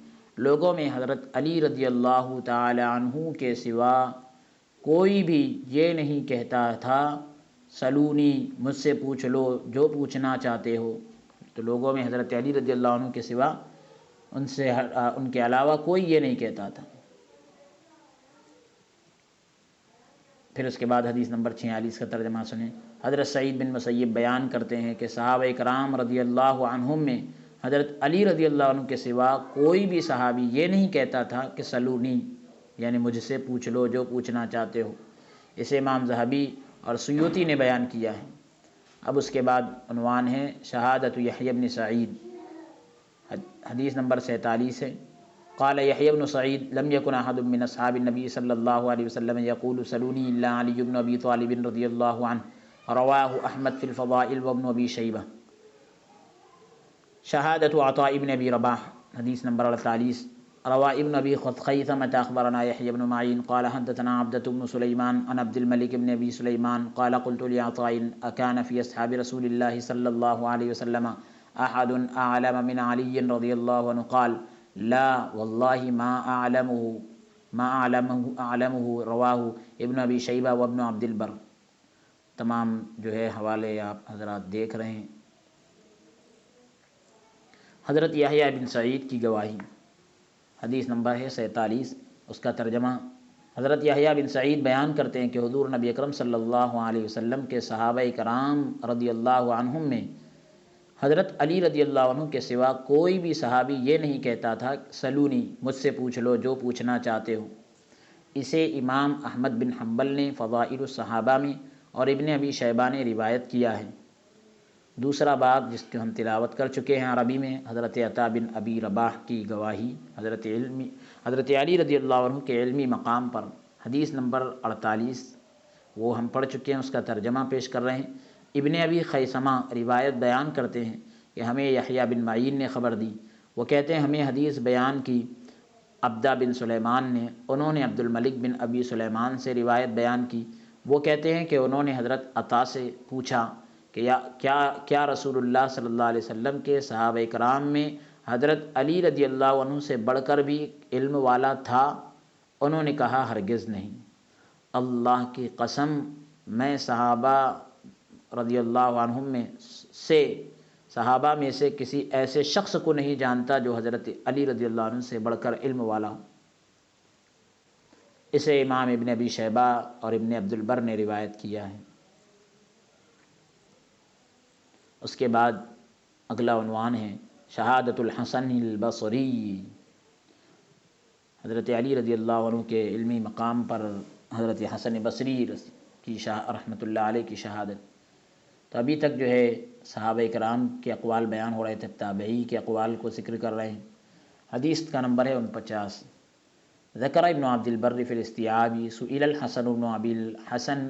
لوگوں میں حضرت علی رضی اللہ تعالی عنہ کے سوا کوئی بھی یہ نہیں کہتا تھا سلونی، مجھ سے پوچھ لو جو پوچھنا چاہتے ہو۔ تو لوگوں میں حضرت علی رضی اللہ عنہ کے سوا ان کے علاوہ کوئی یہ نہیں کہتا تھا۔ پھر اس کے بعد حدیث نمبر 46 کا ترجمہ سنیں۔ حضرت سعید بن مسیب بیان کرتے ہیں کہ صحابہ کرام رضی اللہ عنہم میں حضرت علی رضی اللہ عنہ کے سوا کوئی بھی صحابی یہ نہیں کہتا تھا کہ سلونی یعنی مجھ سے پوچھ لو جو پوچھنا چاہتے ہو۔ اسے امام ذہبی اور سیوطی نے بیان کیا ہے۔ اب اس کے بعد عنوان ہے شہادت یحییٰ بن سعید، حدیث نمبر 47 ہے۔ قال یحییٰ بن سعید لم یکن احد من اصحاب النبی صلی اللہ علیہ وسلم یقول سلونی الا علی بن ابی طالب رضی اللہ عنہ، رواہ احمد فی الفضائل وابن ابی شیبہ۔ شہادت عطاء بن ابی رباح، حدیث نمبر 48۔ روى ابن ابي خيثمة اخبرنا يحيى بن معين قال حدثنا عبدة بن سليمان عن عبد الملك بن ابي سليمان قال قلت لعطاء اكان في اصحاب رسول الله صلى الله عليه وسلم احد اعلم من علي رضي الله عنه؟ قال لا والله ما ما اعلمہ رواہ ابن ابی شیبہ و ابن عبد البر۔ تمام جو ہے حوالے آپ حضرات دیکھ رہے ہیں۔ حضرت یحییٰ بن سعید کی گواہی، حدیث نمبر ہے 47، اس کا ترجمہ۔ حضرت یحییٰ بن سعید بیان کرتے ہیں کہ حضور نبی اکرم صلی اللہ علیہ وسلم کے صحابہ کرام رضی اللہ عنہم میں حضرت علی رضی اللہ عنہ کے سوا کوئی بھی صحابی یہ نہیں کہتا تھا سلونی، مجھ سے پوچھ لو جو پوچھنا چاہتے ہو۔ اسے امام احمد بن حنبل نے فضائل الصحابہ میں اور ابن ابی شیبہ نے روایت کیا ہے۔ دوسرا باب جس کو ہم تلاوت کر چکے ہیں عربی میں، حضرت عطا بن ابی رباح کی گواہی حضرت علی رضی اللہ عنہ کے علمی مقام پر، حدیث نمبر 48، وہ ہم پڑھ چکے ہیں، اس کا ترجمہ پیش کر رہے ہیں۔ ابن ابی خیثمہ روایت بیان کرتے ہیں کہ ہمیں یحییٰ بن معین نے خبر دی، وہ کہتے ہیں ہمیں حدیث بیان کی عبدہ بن سلیمان نے، انہوں نے عبد الملک بن ابی سلیمان سے روایت بیان کی، وہ کہتے ہیں کہ انہوں نے حضرت عطا سے پوچھا کہ کیا رسول اللہ صلی اللہ علیہ وسلم کے صحابہ کرام میں حضرت علی رضی اللہ عنہ سے بڑھ کر بھی علم والا تھا؟ انہوں نے کہا ہرگز نہیں، اللہ کی قسم میں صحابہ رضی اللہ عنہم صحابہ میں سے کسی ایسے شخص کو نہیں جانتا جو حضرت علی رضی اللہ عنہ سے بڑھ کر علم والا ہو۔ اسے امام ابن ابی شیبہ اور ابن عبد البر نے روایت کیا ہے۔ اس کے بعد اگلا عنوان ہے شہادت الحسن البصری۔ حضرت علی رضی اللہ عنہ کے علمی مقام پر حضرت حسن بصری کی رحمۃ اللہ علیہ کی شہادت۔ تو ابھی تک جو ہے صحابہ کرام کے اقوال بیان ہو رہے تھے، تابعی کے اقوال کو ذکر کر رہے ہیں۔ حدیث کا نمبر ہے 49۔ ذکر ابن عبد البر فی الاستیعاب سئل الحسن بن ابی الحسن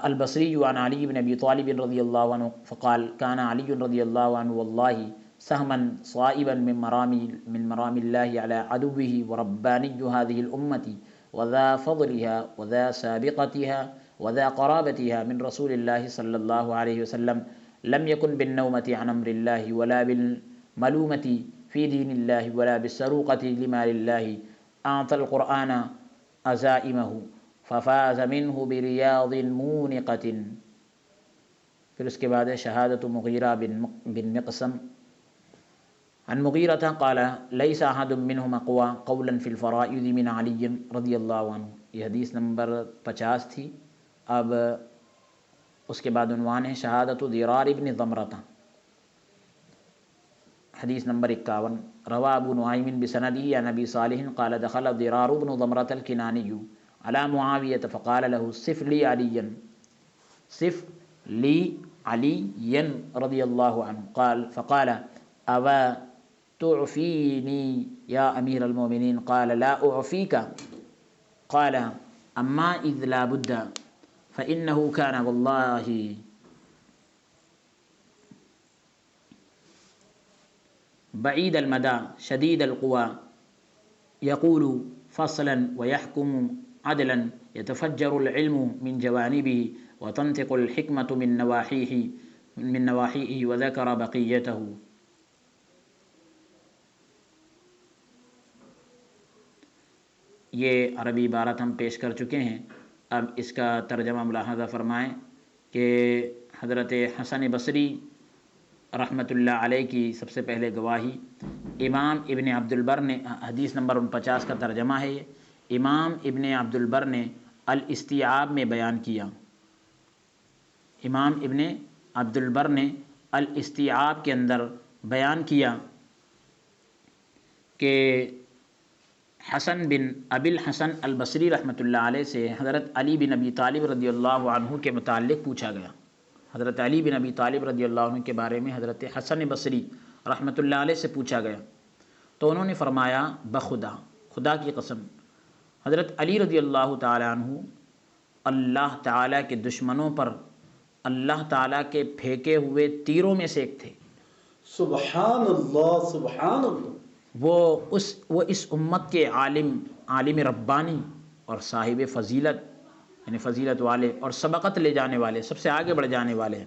البصری عن علی بن ابی طالب رضی اللہ عنہ فقال كان علی رضی اللہ عنہ واللہ سہما صائبا من مرام اللہ علی عدوه وربانی هذه الامة وذا فضلها وذا سابقتها وذا قرابتها من رسول الله صلی اللہ علیہ وسلم لم يكن بالنومة عن امر الله ولا بالملومة في دين الله ولا بالسروقة لمال الله أعطى القرآن عزائمه ففاز منه برياض مونقة۔ پھر اس کے بعد شہادت مغیرہ بن مقسم عن مغیرة قال ليس أحد منهم أقوى قولا في الفرائض من علي رضی اللہ عنہ۔ یہ حدیث نمبر 50 تھی۔ اب اس کے بعد عنوان ہے شہادت ضرار بن ضمرة، حدیث نمبر 51۔ روا ابو نعیم بسندی عن ابی صالح قال دخل ضرار بن ضمرة الکنانی على معاویة فقال له صف لي عليا رضی اللہ عنہ فقال أوا تعفيني يا أمير المؤمنين قال لا أعفيك قال أما إذ لا بد فإنه كان والله بعيد المدى شديد القوى يقول فصلا ويحكم عدلا يتفجر العلم من جوانبه وتنطق الحكمة من نواحيه وذكر بقيته۔ یہ عربی عبارت ہم پیش کر چکے ہیں، اب اس کا ترجمہ ملاحظہ فرمائیں کہ حضرت حسن بصری رحمۃ اللہ علیہ کی سب سے پہلے گواہی امام ابن عبد البر نے، حدیث نمبر 49 کا ترجمہ ہے یہ، امام ابن عبد البر نے الاستیعاب میں بیان کیا۔ امام ابن عبد البر نے الاستیعاب کے اندر بیان کیا کہ حسن بن ابی الحسن البصری رحمۃ اللہ علیہ سے حضرت علی بن ابی طالب رضی اللہ عنہ کے متعلق پوچھا گیا۔ حضرت علی بن ابی طالب رضی اللہ عنہ کے بارے میں حضرت حسن بصری رحمۃ اللہ علیہ سے پوچھا گیا تو انہوں نے فرمایا بخدا، خدا کی قسم، حضرت علی رضی اللہ تعالیٰ عنہ اللہ تعالیٰ کے دشمنوں پر اللہ تعالیٰ کے پھینکے ہوئے تیروں میں سے ایک تھے۔ سبحان اللہ سبحان اللہ۔ وہ اس امت کے عالم ربانی اور صاحب فضیلت، یعنی فضیلت والے اور سبقت لے جانے والے، سب سے آگے بڑھ جانے والے ہیں۔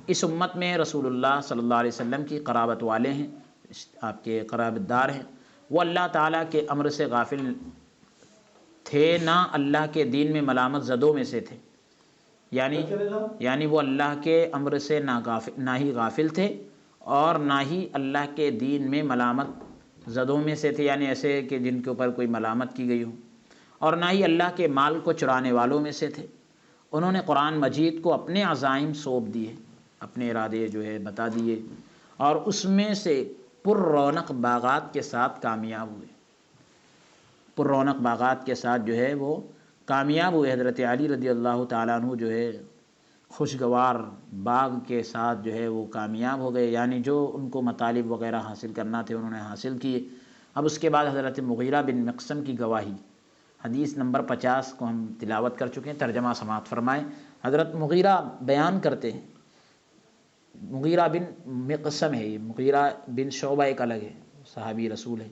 اس امت میں رسول اللہ صلی اللہ علیہ وسلم کی قرابت والے ہیں، آپ کے قرابت دار ہیں، وہ اللہ تعالیٰ کے امر سے غافل تھے نہ اللہ کے دین میں ملامت زدوں میں سے تھے، یعنی وہ اللہ کے امر سے نہ ہی غافل تھے اور نہ ہی اللہ کے دین میں ملامت زدوں میں سے تھے، یعنی ایسے کہ جن کے اوپر کوئی ملامت کی گئی ہو، اور نہ ہی اللہ کے مال کو چرانے والوں میں سے تھے۔ انہوں نے قرآن مجید کو اپنے عزائم سونپ دیے، اپنے ارادے جو ہے بتا دیے، اور اس میں سے پر رونق باغات کے ساتھ کامیاب ہوئے، پر رونق باغات کے ساتھ جو ہے وہ کامیاب ہوئے۔ حضرت علی رضی اللہ تعالیٰ عنہ جو ہے خوشگوار باغ کے ساتھ جو ہے وہ کامیاب ہو گئے، یعنی جو ان کو مطالب وغیرہ حاصل کرنا تھے انہوں نے حاصل کیے۔ اب اس کے بعد حضرت مغیرہ بن مقسم کی گواہی، حدیث نمبر 50 کو ہم تلاوت کر چکے ہیں، ترجمہ سماعت فرمائیں۔ حضرت مغیرہ بیان کرتے ہیں، مغیرہ بن مقسم ہے، یہ مغیرہ بن شعبہ ایک الگ ہے، صحابی رسول ہے۔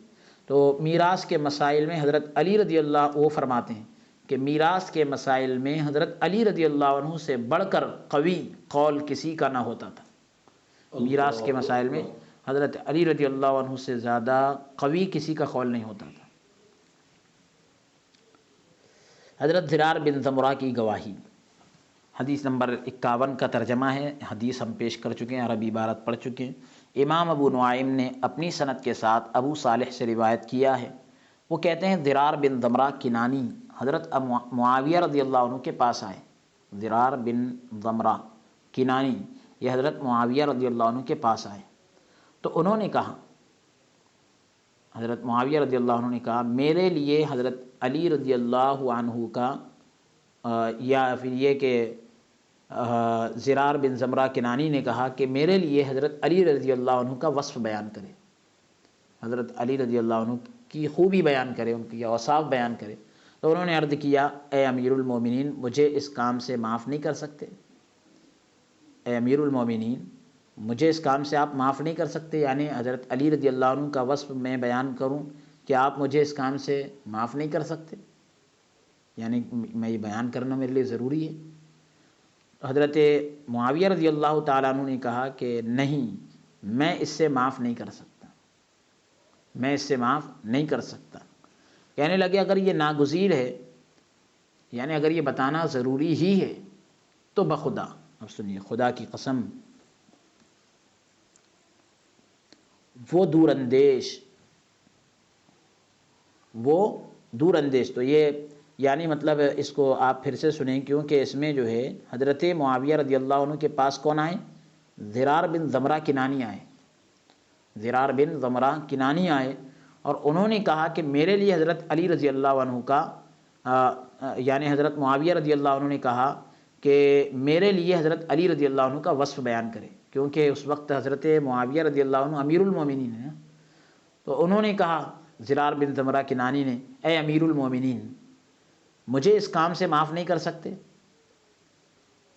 تو میراث کے مسائل میں حضرت علی رضی اللہ، وہ فرماتے ہیں کہ میراث کے مسائل میں حضرت علی رضی اللہ عنہ سے بڑھ کر قوی قول کسی کا نہ ہوتا تھا۔ میراث کے مسائل میں حضرت علی رضی اللہ عنہ سے زیادہ قوی کسی کا قول نہیں ہوتا تھا۔ حضرت زرار بن زمرہ کی گواہی، حدیث نمبر 51 کا ترجمہ ہے، حدیث ہم پیش کر چکے ہیں، عربی عبارت پڑھ چکے ہیں۔ امام ابو نعیم نے اپنی سند کے ساتھ ابو صالح سے روایت کیا ہے، وہ کہتے ہیں زرار بن زمرہ کنانی حضرت معاویہ رضی اللہ عنہ کے پاس آئے۔ زرار بن زمرہ کنانی یہ حضرت معاویہ رضی اللہ عنہ کے پاس آئے، تو انہوں نے کہا، حضرت معاویہ رضی اللہ عنہ نے کہا میرے لیے حضرت علی رضی اللہ عنہ کا، یا پھر یہ کہ زرار بن زمرہ کنانی نے کہا کہ میرے لیے حضرت علی رضی اللہ عنہ کا وصف بیان کرے، حضرت علی رضی اللہ عنہ کی خوبی بیان کرے، ان کی اوصاف بیان کرے۔ تو انہوں نے عرض کیا، اے امیر المومنین مجھے اس کام سے معاف نہیں کر سکتے؟ اے امیر المومنین مجھے اس کام سے آپ معاف نہیں کر سکتے؟ یعنی حضرت علی رضی اللہ عنہ کا وصف میں بیان کروں کہ آپ مجھے اس کام سے معاف نہیں کر سکتے؟ یعنی میں یہ بیان کرنا میرے لیے ضروری ہے۔ حضرت معاویہ رضی اللہ تعالیٰ عنہ نے کہا کہ نہیں، میں اس سے معاف نہیں کر سکتا، میں اس سے معاف نہیں کر سکتا۔ کہنے لگے اگر یہ ناگزیر ہے، یعنی اگر یہ بتانا ضروری ہی ہے تو بخدا، اب سنیے، خدا کی قسم، وہ دور اندیش، تو یہ یعنی مطلب اس کو آپ پھر سے سنیں، کیونکہ اس میں جو ہے حضرت معاویہ رضی اللہ عنہ کے پاس کون آئے؟ زرار بن زمرہ کنانی آئے، زرار بن زمرہ کنانی آئے، اور انہوں نے کہا کہ میرے لیے حضرت علی رضی اللہ عنہ کا، یعنی حضرت معاویہ رضی اللہ عنہ نے کہا کہ میرے لیے حضرت علی رضی اللہ عنہ کا وصف بیان کرے، کیونکہ اس وقت حضرت معاویہ رضی اللہ عنہ امیر المومنین ہیں۔ تو انہوں نے کہا، زرار بن زمرہ کنانی نے، اے امیر المومنین مجھے اس کام سے معاف نہیں کر سکتے؟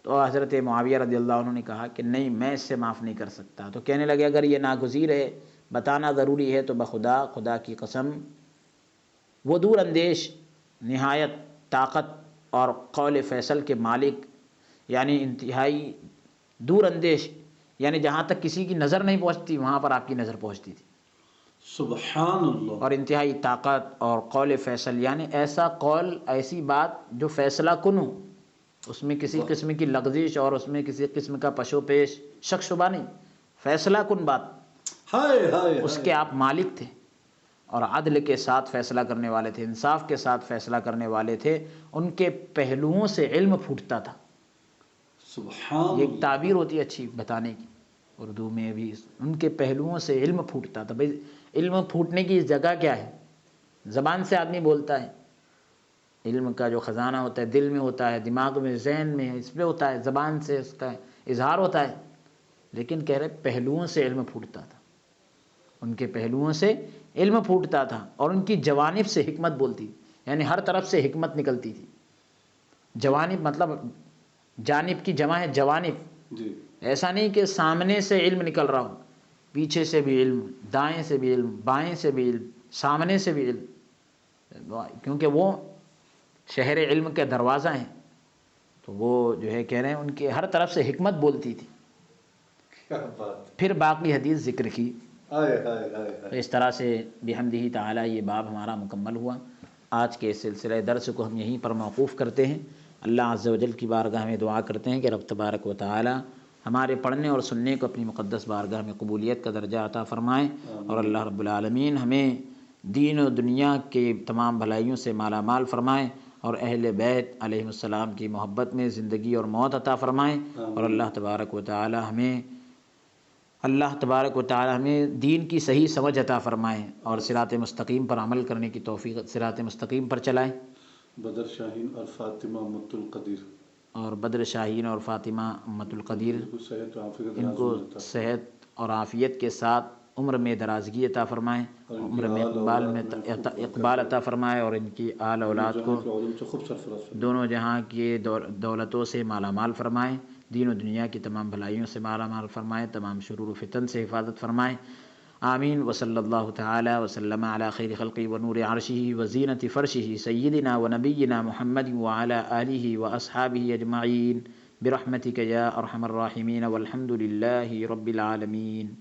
تو حضرت معاویہ رضی اللہ عنہ نے کہا کہ نہیں، میں اس سے معاف نہیں کر سکتا۔ تو کہنے لگے اگر یہ ناگزیر ہے، بتانا ضروری ہے تو بخدا، خدا کی قسم، وہ دور اندیش، نہایت طاقت اور قول فیصل کے مالک، یعنی انتہائی دور اندیش، یعنی جہاں تک کسی کی نظر نہیں پہنچتی وہاں پر آپ کی نظر پہنچتی تھی، سبحان اللہ، اور انتہائی طاقت اور قول فیصل، یعنی ایسا قول، ایسی بات جو فیصلہ کن ہو، اس میں کسی قسم کی لغزش اور اس میں کسی قسم کا پشو پیش، شک شبہ نہیں، فیصلہ کن بات، اس کے آپ مالک تھے، اور عدل کے ساتھ فیصلہ کرنے والے تھے، انصاف کے ساتھ فیصلہ کرنے والے تھے۔ ان کے پہلوؤں سے علم پھوٹتا تھا۔ سبحان یہ ایک تعبیر ہوتی ہے اچھی بتانے کی، اردو میں بھی، ان کے پہلوؤں سے علم پھوٹتا تھا۔ بھائی علم پھوٹنے کی جگہ کیا ہے؟ زبان سے آدمی بولتا ہے، علم کا جو خزانہ ہوتا ہے دل میں ہوتا ہے، دماغ میں، ذہن میں، اس پہ ہوتا ہے، زبان سے اس کا اظہار ہوتا ہے، لیکن کہہ رہے پہلوؤں سے علم پھوٹتا تھا، ان کے پہلوؤں سے علم پھوٹتا تھا، اور ان کی جوانب سے حکمت بولتی، یعنی ہر طرف سے حکمت نکلتی تھی۔ جوانب مطلب جانب کی جمع ہے جوانب، جی، ایسا نہیں کہ سامنے سے علم نکل رہا ہو، پیچھے سے بھی علم، دائیں سے بھی علم، بائیں سے بھی علم، سامنے سے بھی علم، کیونکہ وہ شہر علم کے دروازہ ہیں، تو وہ جو ہے کہہ رہے ہیں ان کی ہر طرف سے حکمت بولتی تھی۔ کیا بات، پھر باقی حدیث ذکر کی، تو اس طرح سے بحمدہ تعالی یہ باب ہمارا مکمل ہوا۔ آج کے سلسلہ درس کو ہم یہیں پر موقوف کرتے ہیں۔ اللہ عز و جل کی بارگاہ میں دعا کرتے ہیں کہ رب تبارک و تعالی ہمارے پڑھنے اور سننے کو اپنی مقدس بارگاہ میں قبولیت کا درجہ عطا فرمائیں، اور اللہ رب العالمین ہمیں دین و دنیا کے تمام بھلائیوں سے مالا مال فرمائیں، اور اہل بیت علیہ السلام کی محبت میں زندگی اور موت عطا فرمائیں، اور اللہ تبارک و تعالی ہمیں دین کی صحیح سمجھ عطا فرمائیں، اور صراط مستقیم پر عمل کرنے کی توفیق، صراط مستقیم پر چلائیں۔ بدر شاہین اور فاطمہ امت القدیر، اور بدر شاہین اور فاطمہ امت القدیر، ان کو صحت اور عافیت کے ساتھ عمر میں درازگی عطا فرمائیں، عمر میں اقبال عطا فرمائیں، اور ان کی آل اولاد کو دونوں جہاں کی دولتوں سے مالا مال فرمائیں، دین و دنیا کی تمام بھلائیوں سے مالا مال فرمائیں، تمام شرور و فتن سے حفاظت فرمائیں۔ آمین۔ وصلی اللہ تعالی وسلم علی خیر خلقہ ونور عرشہ وزینۃ فرشہ سیدنا ونبینا محمد وعلی آلہ واصحابہ اجمعین برحمتک یا ارحم الراحمین والحمد للہ رب العالمین۔